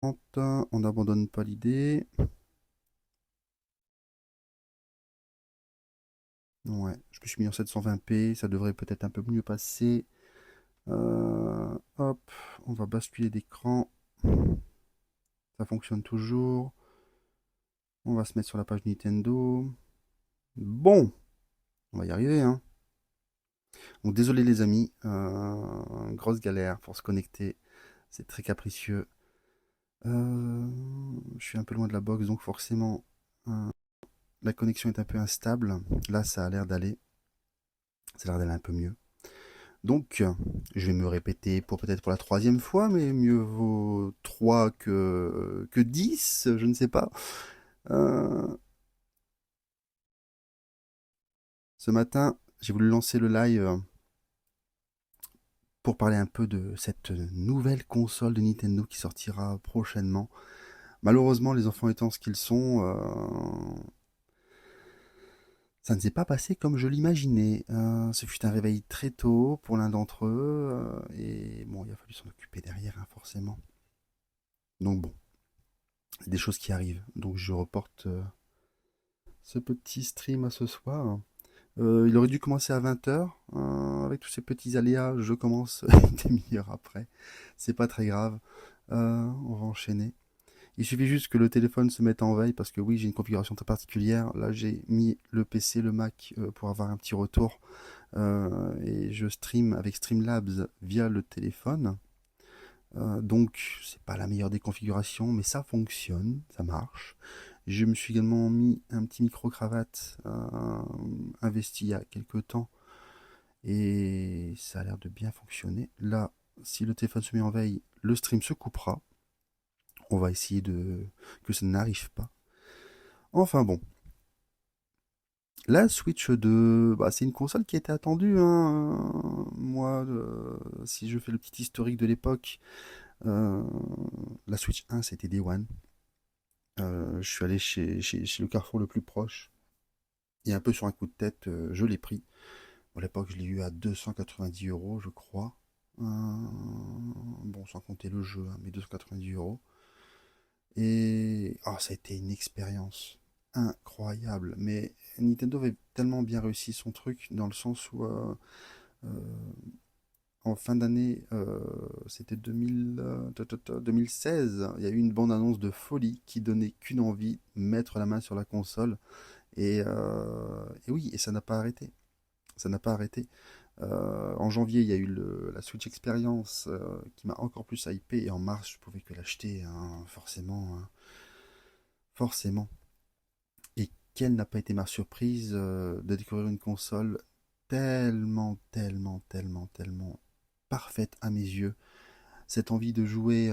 On n'abandonne pas l'idée. Ouais, je me suis mis en 720p, ça devrait peut-être un peu mieux passer. Hop, on va basculer d'écran. Ça fonctionne toujours. On va se mettre sur la page Nintendo. Bon, on va y arriver, hein. Donc désolé les amis, grosse galère pour se connecter. C'est très capricieux. Je suis un peu loin de la box, donc forcément la connexion est un peu instable. Là, ça a l'air d'aller. Ça a l'air d'aller un peu mieux. Donc, je vais me répéter pour peut-être pour la troisième fois, mais mieux vaut 3 que 10, je ne sais pas. Ce matin, j'ai voulu lancer le live pour parler un peu de cette nouvelle console de Nintendo qui sortira prochainement. Malheureusement, les enfants étant ce qu'ils sont, ça ne s'est pas passé comme je l'imaginais. Ce fut un réveil très tôt pour l'un d'entre eux, et bon, il a fallu s'en occuper derrière, hein, forcément. Donc bon, des choses qui arrivent. Donc je reporte ce petit stream à ce soir. Il aurait dû commencer à 20h. Avec tous ces petits aléas, je commence une demi-heure après. C'est pas très grave. On va enchaîner. Il suffit juste que le téléphone se mette en veille parce que oui, j'ai une configuration très particulière. Là, j'ai mis le PC, le Mac pour avoir un petit retour. Et je stream avec Streamlabs via le téléphone. Donc, c'est pas la meilleure des configurations, mais ça fonctionne, ça marche. Je me suis également mis un petit micro-cravate investi il y a quelques temps et ça a l'air de bien fonctionner. Là, si le téléphone se met en veille, le stream se coupera. On va essayer que ça n'arrive pas. Enfin bon. La Switch 2, bah, c'est une console qui était attendue, hein. Moi, si je fais le petit historique de l'époque, euh, la Switch 1, c'était Day One. Je suis allé chez le Carrefour le plus proche. Et un peu sur un coup de tête, je l'ai pris. Bon, à l'époque, je l'ai eu à 290 €, je crois. Bon, sans compter le jeu, hein, mais 290 €. Et ça a été une expérience incroyable. Mais Nintendo avait tellement bien réussi son truc dans le sens où euh, en fin d'année, c'était 2016, il y a eu une bande-annonce de folie qui donnait qu'une envie, mettre la main sur la console. Et oui, et ça n'a pas arrêté. Ça n'a pas arrêté. En janvier, il y a eu la Switch Experience qui m'a encore plus hypé. Et en mars, je pouvais que l'acheter, hein, forcément, hein, forcément. Et quelle n'a pas été ma surprise de découvrir une console tellement, tellement, tellement, tellement parfaite à mes yeux. Cette envie de jouer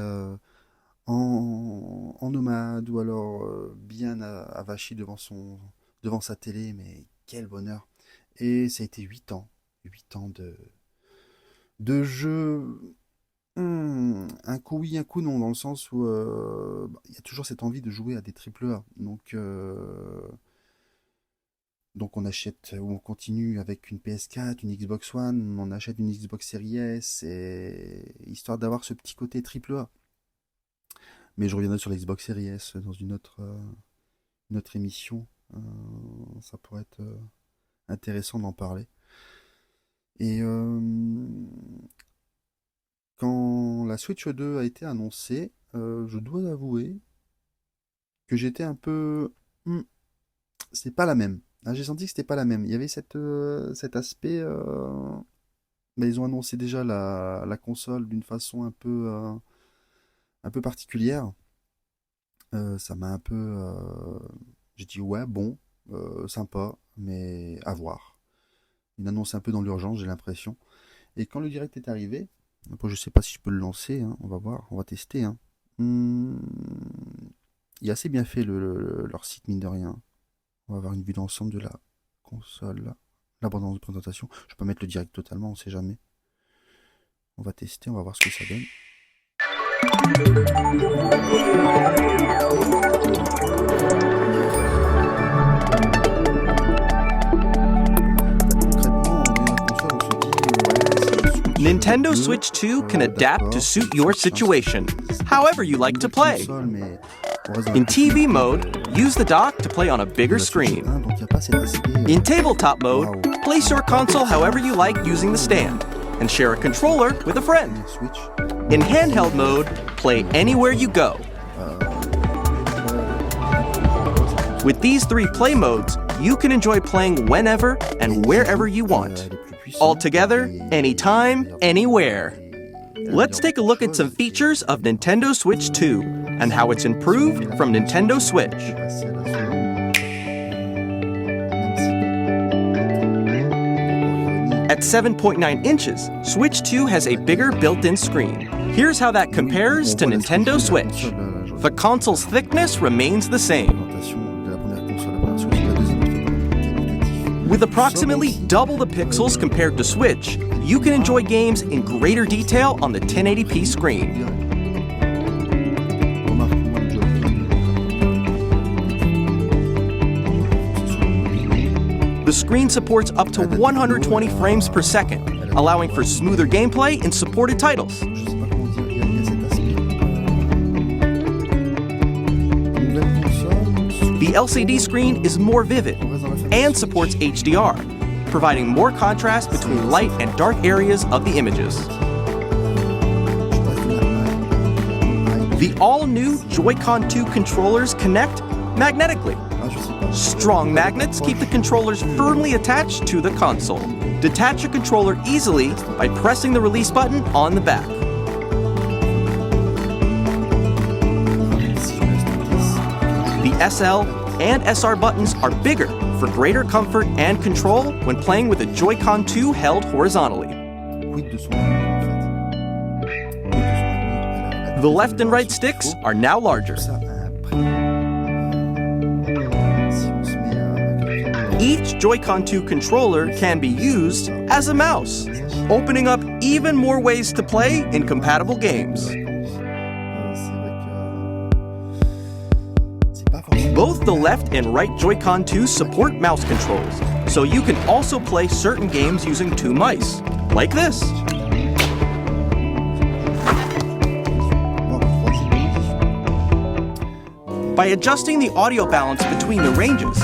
en nomade ou alors bien avachi devant sa télé, mais quel bonheur. Et ça a été 8 ans. 8 ans de jeu. Un coup oui, un coup non, dans le sens où il y a toujours cette envie de jouer à des triple A. Donc on achète ou on continue avec une PS4, une Xbox One, on achète une Xbox Series S, histoire d'avoir ce petit côté triple A. Mais je reviendrai sur la Xbox Series S dans une autre émission. Ça pourrait être intéressant d'en parler. Et quand la Switch 2 a été annoncée, je dois avouer que j'étais un peu... Hmm, c'est pas la même. Ah, j'ai senti que c'était pas la même. Il y avait cet aspect... bah, ils ont annoncé déjà la console d'une façon un peu particulière. Ça m'a un peu... j'ai dit ouais, bon, sympa, mais à voir. Une annonce un peu dans l'urgence, j'ai l'impression. Et quand le direct est arrivé, après, je sais pas si je peux le lancer, hein, on va voir, on va tester, hein. Hmm, il est assez bien fait leur site, mine de rien. On va avoir une vue d'ensemble de la console, l'abondance de présentation. Je peux mettre le direct totalement, on sait jamais. On va tester, on va voir ce que ça donne. Concrètement, on vient la console, on se dit, ouais, c'est une Switch. Nintendo Switch 2 can adapt to suit your situation, however you like to play. In TV mode, use the dock to play on a bigger screen. In tabletop mode, place your console however you like using the stand, and share a controller with a friend. In handheld mode, play anywhere you go. With these 3 play modes, you can enjoy playing whenever and wherever you want. All together, anytime, anywhere. Let's take a look at some features of Nintendo Switch 2 and how it's improved from Nintendo Switch. At 7.9 inches, Switch 2 has a bigger built-in screen. Here's how that compares to Nintendo Switch. The console's thickness remains the same. With approximately double the pixels compared to Switch, you can enjoy games in greater detail on the 1080p screen. The screen supports up to 120 frames per second, allowing for smoother gameplay in supported titles. The LCD screen is more vivid and supports HDR, providing more contrast between light and dark areas of the images. The all-new Joy-Con 2 controllers connect magnetically. Strong magnets keep the controllers firmly attached to the console. Detach a controller easily by pressing the release button on the back. The SL and SR buttons are bigger for greater comfort and control when playing with a Joy-Con 2 held horizontally. The left and right sticks are now larger. Each Joy-Con 2 controller can be used as a mouse, opening up even more ways to play in compatible games. Both the left and right Joy-Con 2 support mouse controls, so you can also play certain games using 2 mice, like this. By adjusting the audio balance between the ranges,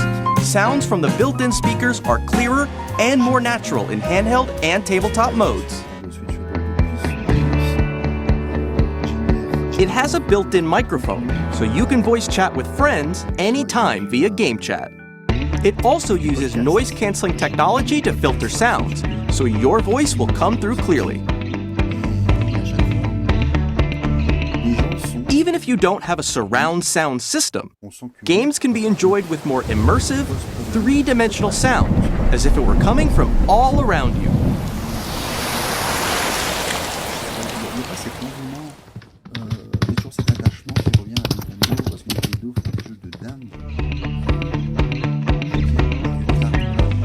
sounds from the built-in speakers are clearer and more natural in handheld and tabletop modes. It has a built-in microphone, so you can voice chat with friends anytime via game chat. It also uses noise-canceling technology to filter sounds, so your voice will come through clearly. Even if you don't have a surround sound system, games can be enjoyed with more immersive, 3-dimensional sound, as if it were coming from all around you.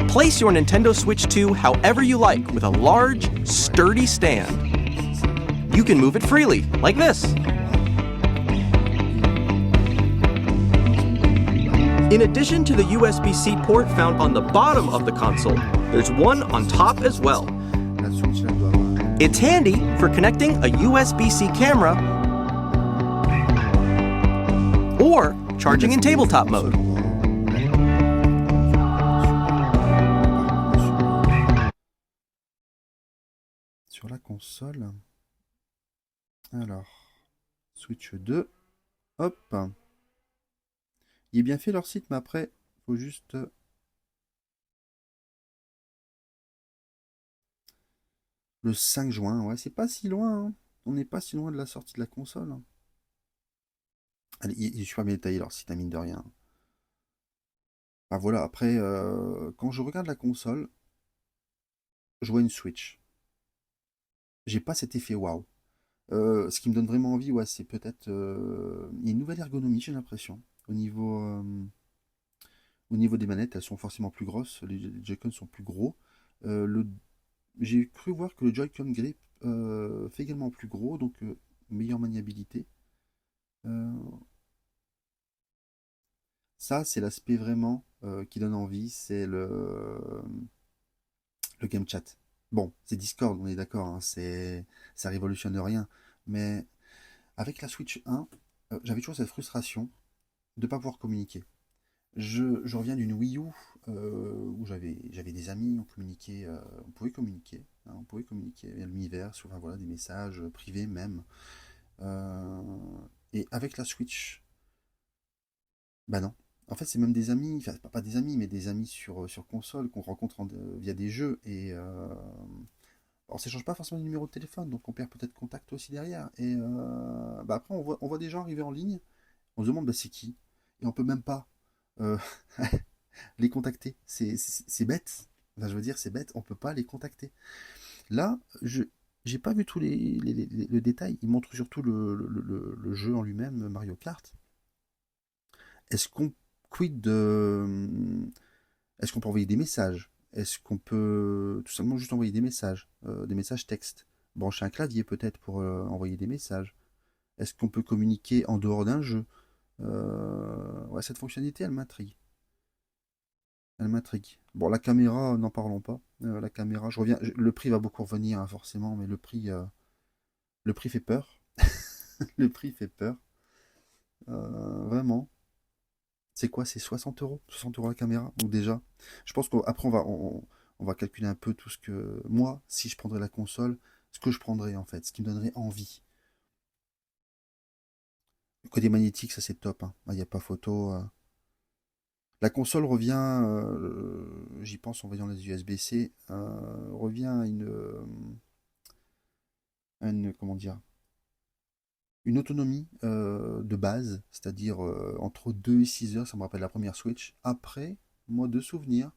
Place your Nintendo Switch 2 however you like with a large, sturdy stand. You can move it freely, like this. In addition to the USB-C port found on the bottom of the console, there's one on top as well. It's handy for connecting a USB-C camera or charging in tabletop mode. Sur la console. Alors, Switch 2. Hop. Il est bien fait leur site, mais après, faut juste... Le 5 juin, ouais, c'est pas si loin. Hein. On n'est pas si loin de la sortie de la console. Hein. Allez, il est super bien détaillé leur site, à mine de rien. Ah voilà, après, quand je regarde la console, je vois une Switch. J'ai pas cet effet waouh. Ce qui me donne vraiment envie, ouais, c'est peut-être... il y a une nouvelle ergonomie, j'ai l'impression. Au niveau des manettes, elles sont forcément plus grosses. Les Joy-Con sont plus gros. J'ai cru voir que le Joy-Con Grip fait également plus gros, donc meilleure maniabilité. Ça, c'est l'aspect vraiment qui donne envie, c'est le game chat. Bon, c'est Discord, on est d'accord, hein, ça révolutionne rien. Mais avec la Switch 1, j'avais toujours cette frustration de ne pas pouvoir communiquer. Je reviens d'une Wii U où j'avais des amis, on pouvait communiquer, hein, on pouvait communiquer à l'univers, sur enfin, voilà, des messages privés même. Euh, et avec la Switch, bah non. En fait, c'est même des amis, enfin pas des amis, mais des amis sur console qu'on rencontre via des jeux. Et on s'échange pas forcément de numéro de téléphone, donc on perd peut-être contact aussi derrière. Et bah après, on voit des gens arriver en ligne, on se demande bah, c'est qui. Et on peut même pas euh, les contacter. C'est bête. Enfin, je veux dire, c'est bête, on peut pas les contacter. Là, je j'ai pas vu tous le détail. Il montre surtout le jeu en lui-même, Mario Kart. Est-ce qu'on quid de... Est-ce qu'on peut envoyer des messages? Est-ce qu'on peut tout simplement juste envoyer des messages textes? Brancher un clavier peut-être pour envoyer des messages? Est-ce qu'on peut communiquer en dehors d'un jeu? Ouais, cette fonctionnalité, elle m'intrigue. Elle m'intrigue. Bon, la caméra, n'en parlons pas. La caméra, je reviens. Le prix va beaucoup revenir, hein, forcément, mais le prix fait peur. Le prix fait peur. Vraiment. C'est quoi? C'est 60 euros? 60 euros la caméra? Donc déjà, je pense qu'après, on va calculer un peu tout ce que... Moi, si je prendrais la console, ce que je prendrais, en fait, ce qui me donnerait envie. Le côté magnétique, ça c'est top, hein. Il n'y a pas photo. La console revient, j'y pense en voyant les USB-C, revient comment dire, une autonomie de base, c'est-à-dire entre 2 et 6 heures, ça me rappelle la première Switch. Après, moi, de souvenir,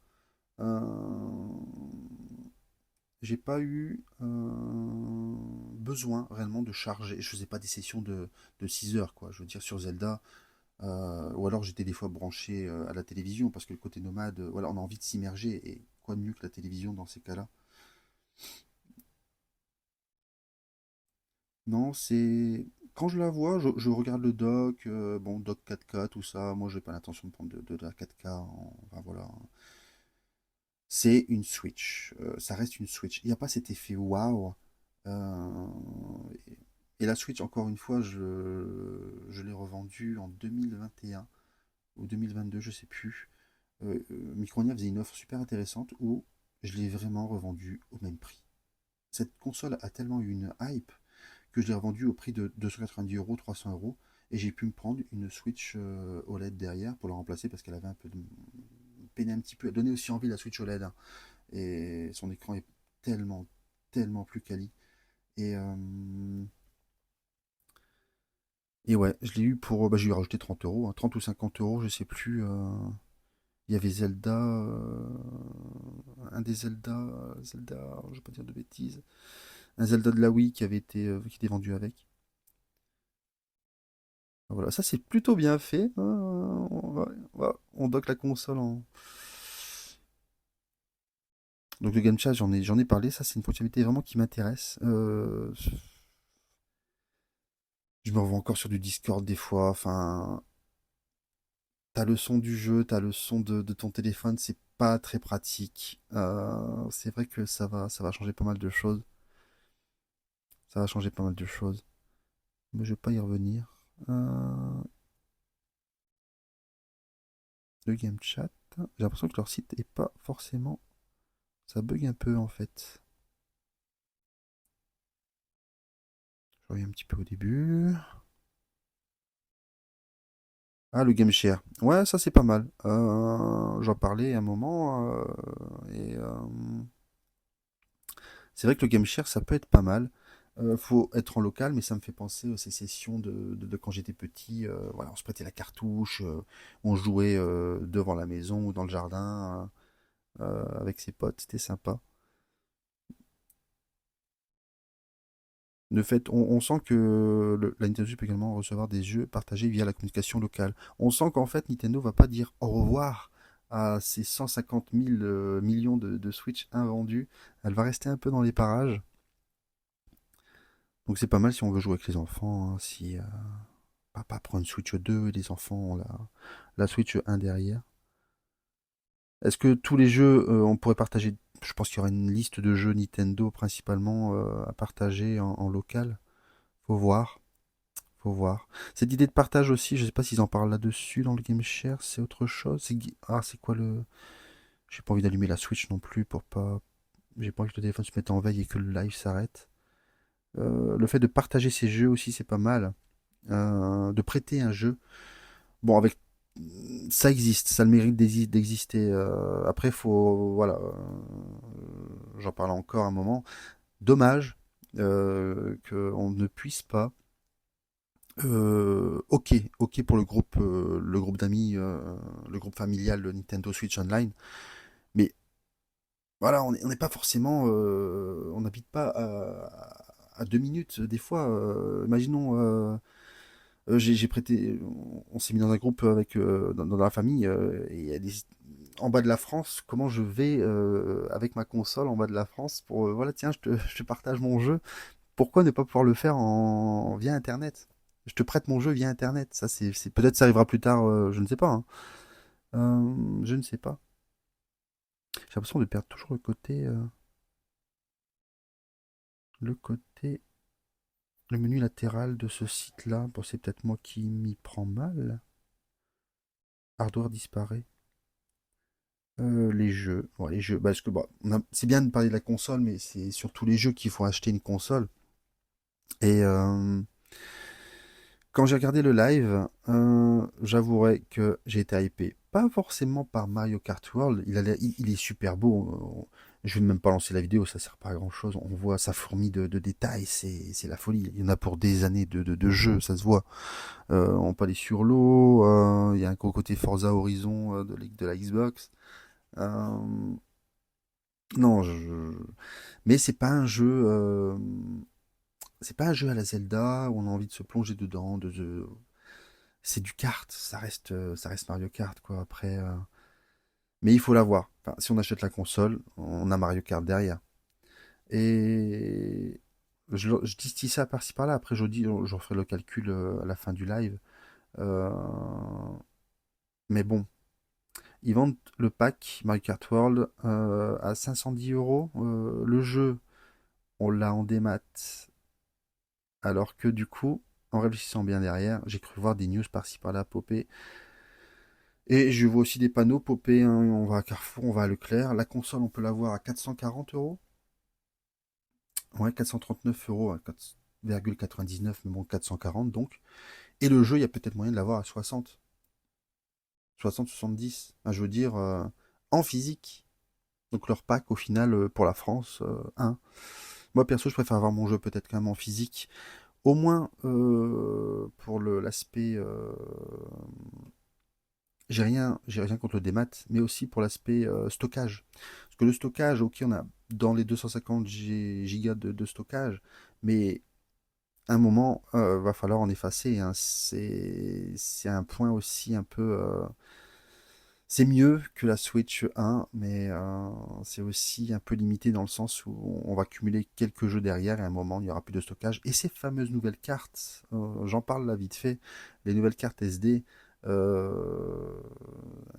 euh, j'ai pas eu besoin réellement de charger. Je faisais pas des sessions de 6 heures, quoi. Je veux dire, sur Zelda, ou alors j'étais des fois branché à la télévision, parce que le côté nomade, voilà, on a envie de s'immerger, et quoi de mieux que la télévision dans ces cas-là? Non, c'est... Quand je la vois, je regarde le dock, bon, dock 4K, tout ça. Moi, j'ai pas l'intention de prendre de la 4K. Enfin, voilà. C'est une Switch. Ça reste une Switch. Il n'y a pas cet effet waouh. Euh, et la Switch, encore une fois, je l'ai revendue en 2021 ou 2022, je sais plus. Micronia faisait une offre super intéressante où je l'ai vraiment revendue au même prix. Cette console a tellement eu une hype que je l'ai revendue au prix de 290 euros, 300 euros. Et j'ai pu me prendre une Switch OLED derrière pour la remplacer parce qu'elle avait un peu de... peiné un petit peu. Elle donnait aussi envie la Switch OLED, hein. Et son écran est tellement, tellement plus quali. Et, euh, et ouais, je l'ai eu pour. Bah, je lui ai rajouté 30 euros, hein, 30 ou 50 euros, je sais plus. Il y avait Zelda. Un des Zelda. Zelda, je vais pas dire de bêtises. Un Zelda de la Wii qui était vendu avec. Voilà, ça c'est plutôt bien fait. On dock la console en. Donc le Game Chat, j'en ai parlé. Ça, c'est une fonctionnalité vraiment qui m'intéresse. Je me revois encore sur du Discord des fois. Enfin, t'as le son du jeu, t'as le son de ton téléphone. C'est pas très pratique. C'est vrai que ça va changer pas mal de choses. Ça va changer pas mal de choses. Mais je vais pas y revenir. Euh, le Game Chat. J'ai l'impression que leur site est pas forcément. Ça bug un peu en fait. Je reviens un petit peu au début. Ah, le Game Share. Ouais, ça c'est pas mal. J'en parlais à un moment. Et c'est vrai que le Game Share, ça peut être pas mal. Faut être en local, mais ça me fait penser aux ces sessions de quand j'étais petit. Voilà, on se prêtait la cartouche, on jouait devant la maison ou dans le jardin avec ses potes. C'était sympa. De fait, on sent que la Nintendo Switch peut également recevoir des jeux partagés via la communication locale. On sent qu'en fait, Nintendo va pas dire au revoir à ces 150 000 millions de Switch invendus. Elle va rester un peu dans les parages. Donc c'est pas mal si on veut jouer avec les enfants. Hein, si papa prend une Switch 2 et les enfants ont la Switch 1 derrière. Est-ce que tous les jeux, on pourrait partager? je pense qu'il y aura une liste de jeux Nintendo principalement à partager en local. Faut voir. Faut voir. Cette idée de partage aussi, je sais pas s'ils en parlent là-dessus dans le Game Share, c'est autre chose. C'est quoi le. J'ai pas envie d'allumer la Switch non plus pour pas. J'ai pas envie que le téléphone se mette en veille et que le live s'arrête. Le fait de partager ces jeux aussi, c'est pas mal. De prêter un jeu. Bon, avec ça existe, ça a le mérite d'exister. Après, faut, voilà, j'en parle encore un moment. Dommage qu'on ne puisse pas. Ok pour le groupe d'amis, le groupe familial de Nintendo Switch Online. Mais voilà, on n'est pas forcément, on n'habite pas à 2 minutes des fois. Imaginons. J'ai prêté, on s'est mis dans un groupe avec dans la famille et il y a en bas de la France. Comment je vais avec ma console en bas de la France pour voilà tiens je te partage mon jeu. Pourquoi ne pas pouvoir le faire via Internet? Je te prête mon jeu via Internet. Ça peut-être ça arrivera plus tard. Je ne sais pas. Hein. Je ne sais pas. J'ai l'impression de perdre toujours le côté le menu latéral de ce site-là. Bon, c'est peut-être moi qui m'y prends mal. Hardware disparaît. Les jeux. Ouais, les jeux. Parce que bon, c'est bien de parler de la console, mais c'est surtout les jeux qu'il faut acheter une console. Et quand j'ai regardé le live, j'avouerai que j'ai été hypé. Pas forcément par Mario Kart World. Il est super beau. Je vais même pas lancer la vidéo, ça sert pas à grand chose. On voit sa fourmi de détails, c'est la folie. Il y en a pour des années de jeux, ça se voit. On peut aller sur l'eau. Il y a un gros côté Forza Horizon de la Xbox. Euh, non, mais c'est pas un jeu à la Zelda où on a envie de se plonger dedans. C'est du kart, ça reste Mario Kart quoi. Après, mais il faut l'avoir. Enfin, si on achète la console, on a Mario Kart derrière. Et je distille ça par-ci par-là. Après, je referai le calcul à la fin du live. Euh, mais bon, ils vendent le pack Mario Kart World à 510 €. Le jeu, on l'a en démat. Alors que du coup, en réfléchissant bien derrière, j'ai cru voir des news par-ci par-là popper. Et je vois aussi des panneaux popper. Hein, on va à Carrefour, on va à Leclerc. La console, on peut l'avoir à 440 €. Ouais, 439 € à 4,99, mais bon, 440 donc. Et le jeu, il y a peut-être moyen de l'avoir à 60. 60, 70. Enfin, je veux dire, en physique. Donc leur pack, au final, pour la France, 1. Moi, perso, je préfère avoir mon jeu peut-être quand même en physique. Au moins pour l'aspect. J'ai rien contre le démat, mais aussi pour l'aspect stockage. Parce que le stockage, ok, on a dans les 250 gigas de stockage, mais à un moment, va falloir en effacer. Hein. C'est un point aussi un peu. C'est mieux que la Switch 1, mais c'est aussi un peu limité dans le sens où on va cumuler quelques jeux derrière et à un moment il n'y aura plus de stockage. Et ces fameuses nouvelles cartes, j'en parle là vite fait, les nouvelles cartes SD, un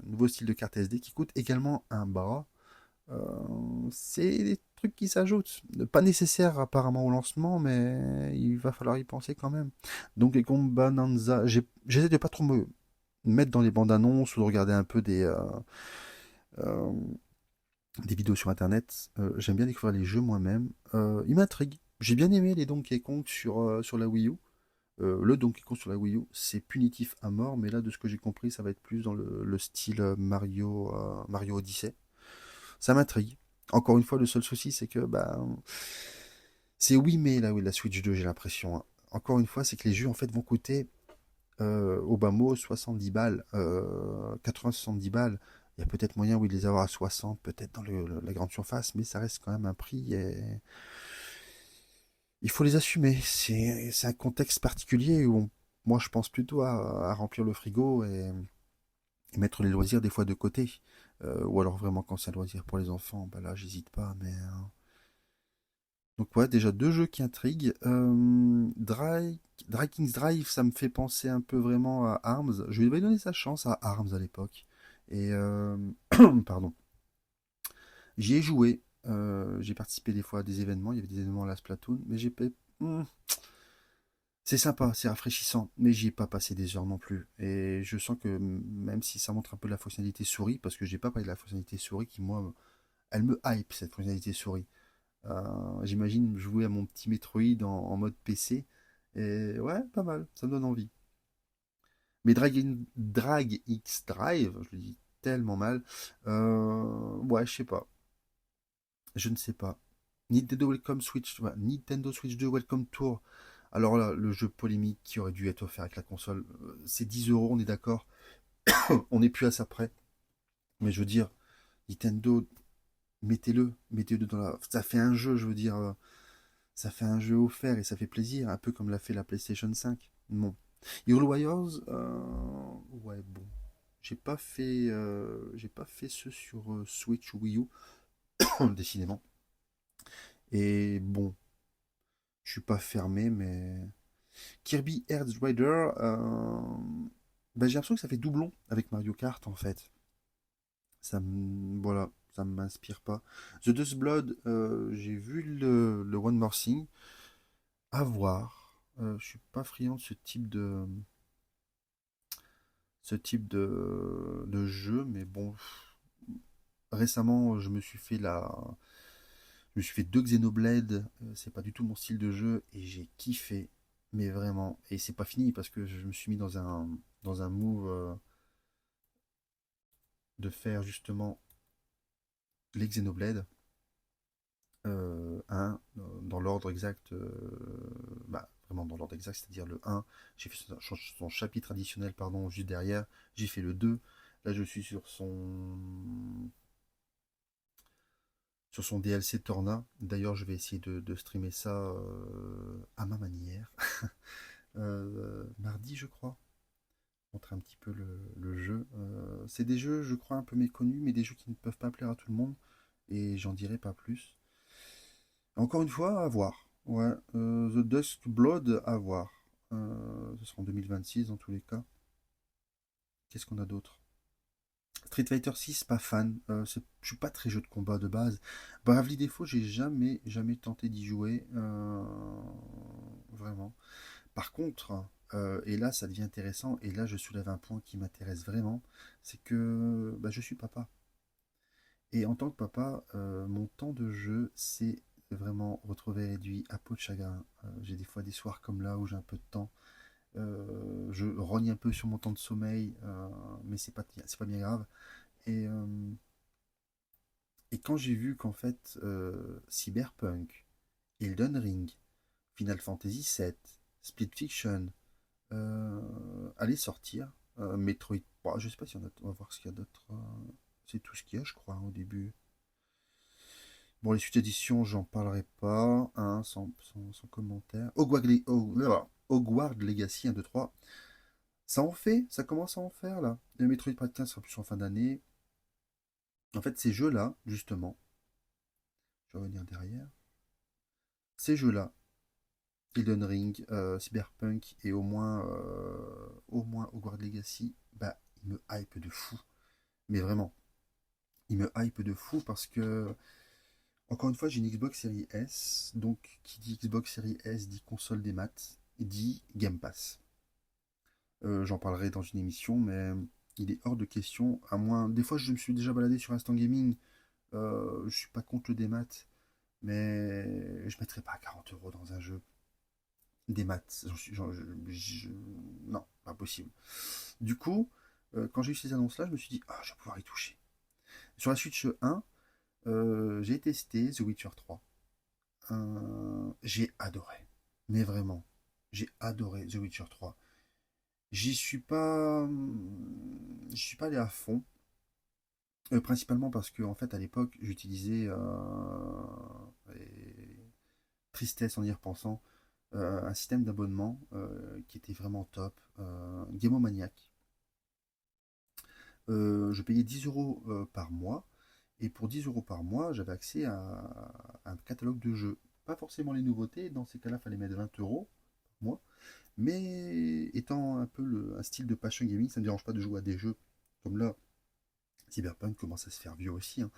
nouveau style de carte SD qui coûte également un bras. C'est des trucs qui s'ajoutent. Pas nécessaire apparemment au lancement, mais il va falloir y penser quand même. Donc les combats Nanza, j'essaie de pas trop me mettre dans les bandes annonces ou de regarder un peu euh, des vidéos sur internet. J'aime bien découvrir les jeux moi-même. Ils m'intriguent. J'ai bien aimé les Donkey Kong sur la Wii U. Le Donkey Kong sur la Wii U, c'est punitif à mort, mais là, de ce que j'ai compris, ça va être plus dans le style Mario Odyssey. Ça m'intrigue. Encore une fois, le seul souci, c'est que bah, c'est oui, mais là, oui, la Switch 2, j'ai l'impression. Hein. Encore une fois, c'est que les jeux en fait vont coûter au bas mot 70 balles, 80-70 balles. Il y a peut-être moyen oui, de les avoir à 60, peut-être dans la grande surface, mais ça reste quand même un prix. Et il faut les assumer. C'est un contexte particulier où moi je pense plutôt à remplir le frigo et mettre les loisirs des fois de côté. Ou alors vraiment quand c'est un loisir pour les enfants, bah là j'hésite pas. Mais donc ouais, déjà deux jeux qui intriguent. Dry King's Drive, ça me fait penser un peu vraiment à Arms. Je lui avais donné sa chance à Arms à l'époque. Et pardon. J'y ai joué. J'ai participé des fois à des événements, il y avait des événements à la Splatoon, mais c'est sympa, c'est rafraîchissant, mais j'y ai pas passé des heures non plus. Et je sens que même si ça montre un peu la fonctionnalité souris, parce que j'ai pas parlé de la fonctionnalité souris qui, moi, elle me hype, cette fonctionnalité souris. J'imagine jouer à mon petit Metroid en mode PC. Et ouais, pas mal, ça me donne envie. Mais Drag X Drive, je le dis tellement mal, ouais, je sais pas. Je ne sais pas. Nintendo Welcome Switch, ouais, Nintendo Switch 2 Welcome Tour. Alors là, le jeu polémique qui aurait dû être offert avec la console, c'est 10 euros, on est d'accord. On n'est plus à ça près. Mais je veux dire, Nintendo, mettez-le dans la. Ça fait un jeu, je veux dire. Ça fait un jeu offert et ça fait plaisir, un peu comme l'a fait la PlayStation 5. Bon. Hero Warriors, ouais, bon. J'ai pas fait ce sur Switch ou Wii U, décidément. Et bon, je suis pas fermé, mais Kirby Air Rider, bah, j'ai l'impression que ça fait doublon avec Mario Kart en fait. Voilà, ça ne m'inspire pas. The Dust Blood, j'ai vu le One More Thing. À voir. Je suis pas friand de ce type de jeu, mais bon. Récemment, je me suis fait 2 Xenoblade. C'est pas du tout mon style de jeu et j'ai kiffé, mais vraiment. Et c'est pas fini parce que je me suis mis dans un move de faire justement les Xenoblade. Un, dans l'ordre exact, bah, vraiment dans l'ordre exact, c'est-à-dire le un, j'ai fait son chapitre additionnel, pardon, juste derrière, j'ai fait le 2, là je suis sur son DLC Torna, d'ailleurs je vais essayer de streamer ça à ma manière, mardi je crois, montrer un petit peu le jeu. C'est des jeux je crois un peu méconnus, mais des jeux qui ne peuvent pas plaire à tout le monde, et j'en dirai pas plus. Encore une fois, à voir. Ouais, The Dusk Blood, à voir. Ce sera en 2026 dans tous les cas. Qu'est-ce qu'on a d'autre? Street Fighter 6, pas fan. Je suis pas très jeu de combat de base. Bravely Default, j'ai jamais tenté d'y jouer. Vraiment. Par contre, et là ça devient intéressant, et là je soulève un point qui m'intéresse vraiment, c'est que bah, je suis papa. Et en tant que papa, mon temps de jeu, c'est vraiment retrouvé réduit à peau de chagrin. J'ai des fois des soirs comme là où j'ai un peu de temps. Je rogne un peu sur mon temps de sommeil, mais c'est pas bien grave. Et, euh, et quand j'ai vu qu'en fait, Cyberpunk, Elden Ring, Final Fantasy VII, Split Fiction allaient sortir, Metroid, bon, je sais pas si on va voir ce qu'il y a d'autre. C'est tout ce qu'il y a, je crois, au début. Bon, les suites éditions, j'en parlerai pas, hein, sans commentaire. Hogwarts Legacy 1, 2, 3. Ça en fait, ça commence à en faire là. Le Metroid Prime 15 sera plus en fin d'année. En fait, ces jeux-là, justement, je vais revenir derrière. Ces jeux-là, Elden Ring, Cyberpunk et au moins Hogwarts Legacy, bah, ils me hype de fou. Mais vraiment, ils me hype de fou parce que, encore une fois, j'ai une Xbox Series S. Donc, qui dit Xbox Series S dit console des maths, dit Game Pass. J'en parlerai dans une émission, mais il est hors de question, à moins. Des fois, je me suis déjà baladé sur Instant Gaming. Je suis pas contre le démat, mais je mettrai pas 40 euros dans un jeu. Des maths, non, pas possible. Du coup, quand j'ai eu ces annonces-là, je me suis dit, ah, je vais pouvoir y toucher. Sur la Switch 1, j'ai testé The Witcher 3. J'ai adoré. Mais vraiment, j'ai adoré The Witcher 3. Je suis pas allé à fond, principalement parce que en fait à l'époque j'utilisais tristesse en y repensant un système d'abonnement qui était vraiment top, Gamomaniac. Je payais 10 euros par mois et pour 10 euros par mois j'avais accès à un catalogue de jeux. Pas forcément les nouveautés, dans ces cas-là il fallait mettre 20 euros par mois. Mais étant un peu un style de passion gaming, ça ne me dérange pas de jouer à des jeux comme là. Cyberpunk commence à se faire vieux aussi, hein,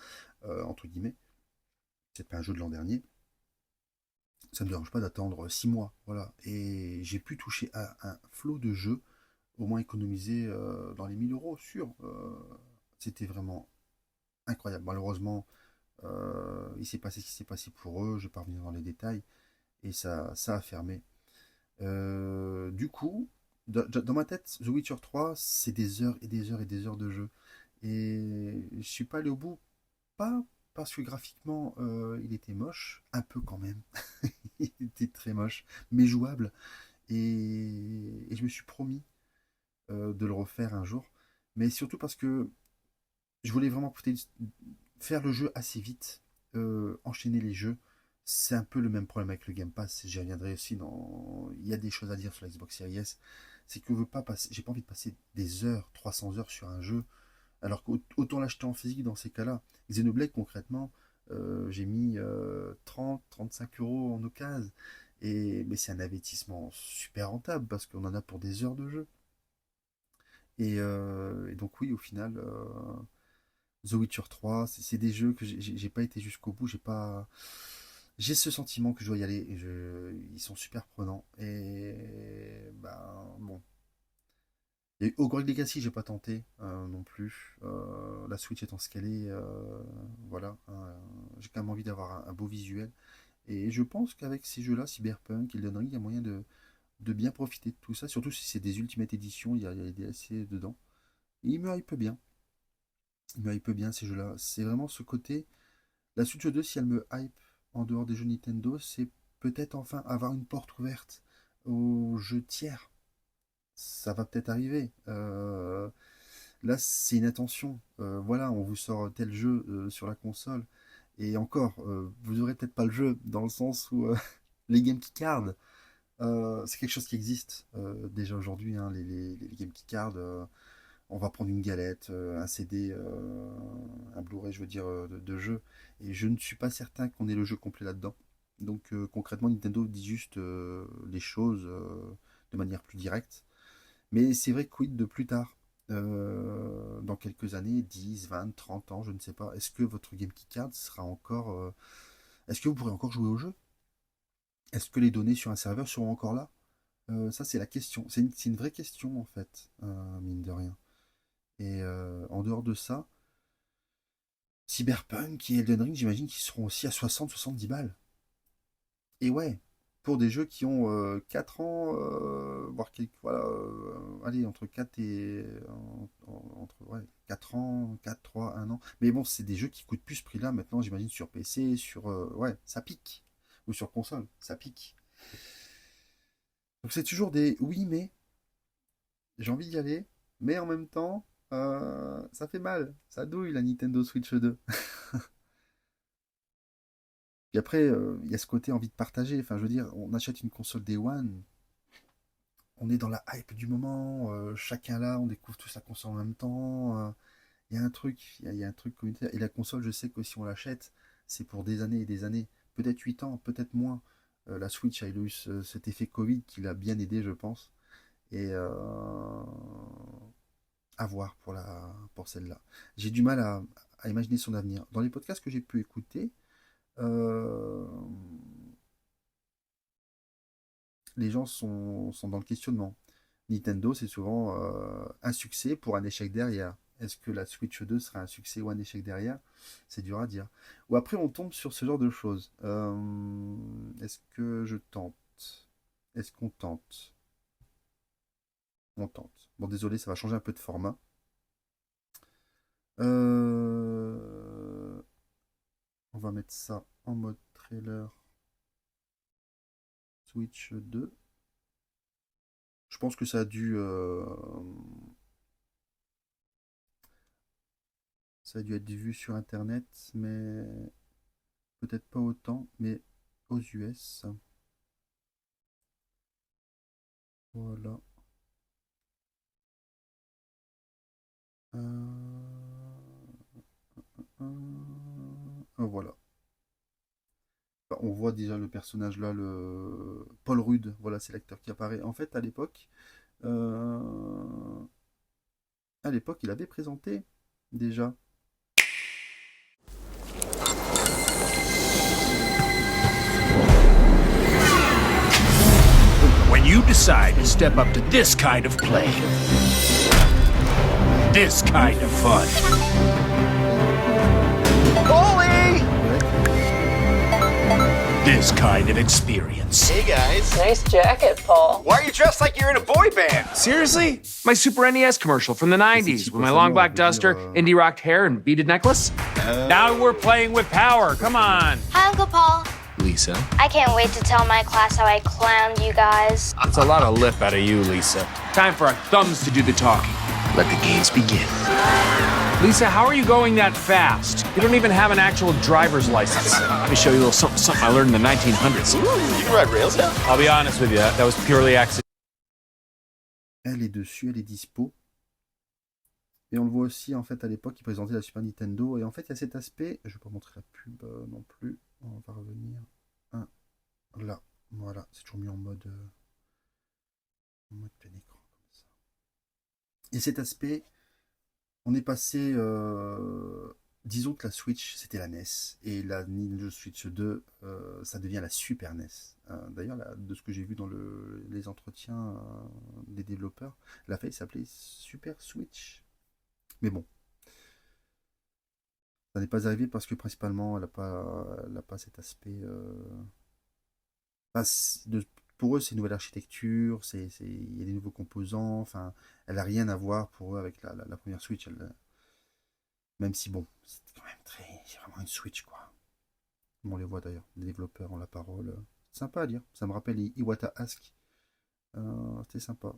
entre guillemets. C'est pas un jeu de l'an dernier. Ça me dérange pas d'attendre 6 mois, voilà. Et j'ai pu toucher à un flot de jeux, au moins économiser dans les 1 000 € sûr. C'était vraiment incroyable. Malheureusement, il s'est passé ce qui s'est passé pour eux, je vais pas revenir dans les détails, et ça a fermé. Du coup, dans ma tête, The Witcher 3, c'est des heures et des heures et des heures de jeu. Et je suis pas allé au bout, pas parce que graphiquement il était moche, un peu quand même. Il était très moche, mais jouable. Et je me suis promis de le refaire un jour. Mais surtout parce que je voulais vraiment faire le jeu assez vite, enchaîner les jeux. C'est un peu le même problème avec le Game Pass. J'y reviendrai aussi dans. Il y a des choses à dire sur la Xbox Series S. C'est que je veux pas passer. J'ai pas envie de passer des heures, 300 heures sur un jeu. Alors qu'autant l'acheter en physique dans ces cas-là. Xenoblade, concrètement, j'ai mis 30-35 € en occasion. Mais c'est un investissement super rentable parce qu'on en a pour des heures de jeu. Et donc, oui, au final, The Witcher 3, c'est des jeux que j'ai pas été jusqu'au bout. J'ai ce sentiment que je dois y aller. Ils sont super prenants. Et ben, bon. Il y a eu Hogwarts Legacy, j'ai pas tenté non plus. La Switch étant scalée, voilà. J'ai quand même envie d'avoir un beau visuel. Et je pense qu'avec ces jeux-là, Cyberpunk, Elden Ring, il y a moyen de bien profiter de tout ça. Surtout si c'est des Ultimate Edition, il y a les DLC dedans. Et il me hype bien. Il me hype bien ces jeux-là. C'est vraiment ce côté. La Switch 2, si elle me hype en dehors des jeux Nintendo, c'est peut-être enfin avoir une porte ouverte aux jeux tiers. Ça va peut-être arriver. Là, c'est une attention. Voilà, on vous sort tel jeu sur la console. Et encore, vous aurez peut-être pas le jeu, dans le sens où les Game Keycards, c'est quelque chose qui existe déjà aujourd'hui. Hein, les Game Keycards, on va prendre une galette, un CD, un Blu-ray, je veux dire, de jeu. Et je ne suis pas certain qu'on ait le jeu complet là-dedans. Donc concrètement, Nintendo dit juste les choses de manière plus directe. Mais c'est vrai, quid de plus tard, dans quelques années, 10, 20, 30 ans, je ne sais pas. Est-ce que votre Game Card sera encore. Est-ce que vous pourrez encore jouer au jeu? Est-ce que les données sur un serveur seront encore là? Ça, c'est la question. C'est une vraie question, en fait, mine de rien. Et en dehors de ça, Cyberpunk et Elden Ring, j'imagine qu'ils seront aussi à 60-70 balles. Et ouais, pour des jeux qui ont 4 ans, voire quelques, voilà, allez, entre 4 et entre ouais, 4 ans, 4 3 1 an. Mais bon, c'est des jeux qui coûtent plus ce prix-là maintenant, j'imagine, sur PC, sur ouais, ça pique. Ou sur console, ça pique. Donc c'est toujours des oui, mais j'ai envie d'y aller, mais en même temps, ça fait mal, ça douille la Nintendo Switch 2. Puis après, il y a ce côté envie de partager. Enfin, je veux dire, on achète une console Day One, on est dans la hype du moment, chacun là, on découvre tous la console en même temps. Il y a un truc, il y a un truc communautaire. Et la console, je sais que si on l'achète, c'est pour des années et des années. Peut-être 8 ans, peut-être moins. La Switch a eu cet effet Covid qui l'a bien aidé, je pense. Et à voir pour celle-là. J'ai du mal à imaginer son avenir. Dans les podcasts que j'ai pu écouter, euh, les gens sont dans le questionnement. Nintendo, c'est souvent un succès pour un échec derrière. Est-ce que la Switch 2 sera un succès ou un échec derrière? C'est dur à dire. Ou après, on tombe sur ce genre de choses. Est-ce que je tente? Est-ce qu'on tente? On tente. Bon, désolé, ça va changer un peu de format. On va mettre ça en mode trailer Switch 2. Je pense que ça a dû être vu sur internet, mais peut-être pas autant, mais aux US. Voilà. Voilà. Enfin, on voit déjà le personnage là, le Paul Rudd. Voilà, c'est l'acteur qui apparaît. En fait, euh, à l'époque, il avait présenté déjà. decide to step up to this kind of play. This kind of fun. Paulie! This kind of experience. Hey guys. Nice jacket, Paul. Why are you dressed like you're in a boy band? Seriously? My Super NES commercial from the 90s with my long black duster, indie rocked hair, and beaded necklace? Now we're playing with power. Come on. Hi, Uncle Paul. Lisa? I can't wait to tell my class how I clowned you guys. That's a lot of lip out of you, Lisa. Time for our thumbs to do the talking. Let the games begin. Lisa, how are you going that fast? You don't even have an actual driver's license. Let me show you a little something I learned in the 1900s. Ooh, you can ride rails now? I'll be honest with you, that was purely accidental. Elle est dessus, elle est dispo. Et on le voit aussi, en fait, à l'époque, il présentait la Super Nintendo. Et en fait, il y a cet aspect, je ne vais pas montrer la pub non plus. On va revenir là. Voilà, c'est toujours mis en mode plein écran, comme ça. Et cet aspect, on est passé, disons que la Switch, c'était la NES. Et la Nintendo Switch 2, ça devient la Super NES. D'ailleurs, de ce que j'ai vu dans les entretiens des développeurs, la faille s'appelait Super Switch. Mais bon, ça n'est pas arrivé parce que principalement, elle n'a pas cet aspect. Pour eux, c'est une nouvelle architecture, il y a des nouveaux composants. Enfin, elle n'a rien à voir pour eux avec la première Switch. Même si, bon, c'est quand même c'est vraiment une Switch, quoi. On les voit d'ailleurs, les développeurs ont la parole. C'est sympa à lire. Ça me rappelle les Iwata Ask. C'était sympa.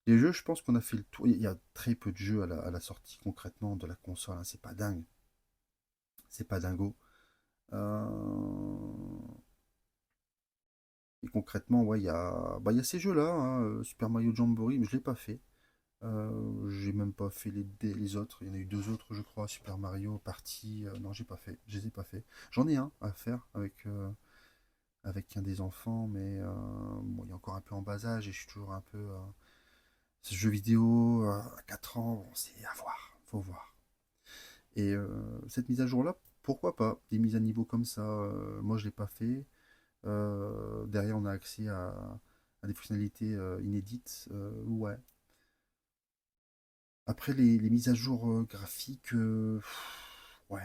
Les jeux, je pense qu'on a fait le tour. Il y a très peu de jeux à la sortie concrètement de la console. Hein. C'est pas dingue. C'est pas dingo. Et concrètement, ouais, il y a ces jeux-là. Hein. Super Mario Jamboree, mais je l'ai pas fait. J'ai même pas fait les autres. Il y en a eu 2 autres, je crois. Super Mario Party. Non, j'ai pas fait. Je les ai pas fait. J'en ai un à faire avec un des enfants, mais bon, il est encore un peu en bas âge et je suis toujours un peu. Ce jeu vidéo à 4 ans, bon, c'est à voir, faut voir. Et cette mise à jour-là, pourquoi pas? Des mises à niveau comme ça, moi je l'ai pas fait. Derrière, on a accès à des fonctionnalités inédites, ouais. Après, les mises à jour graphiques, ouais,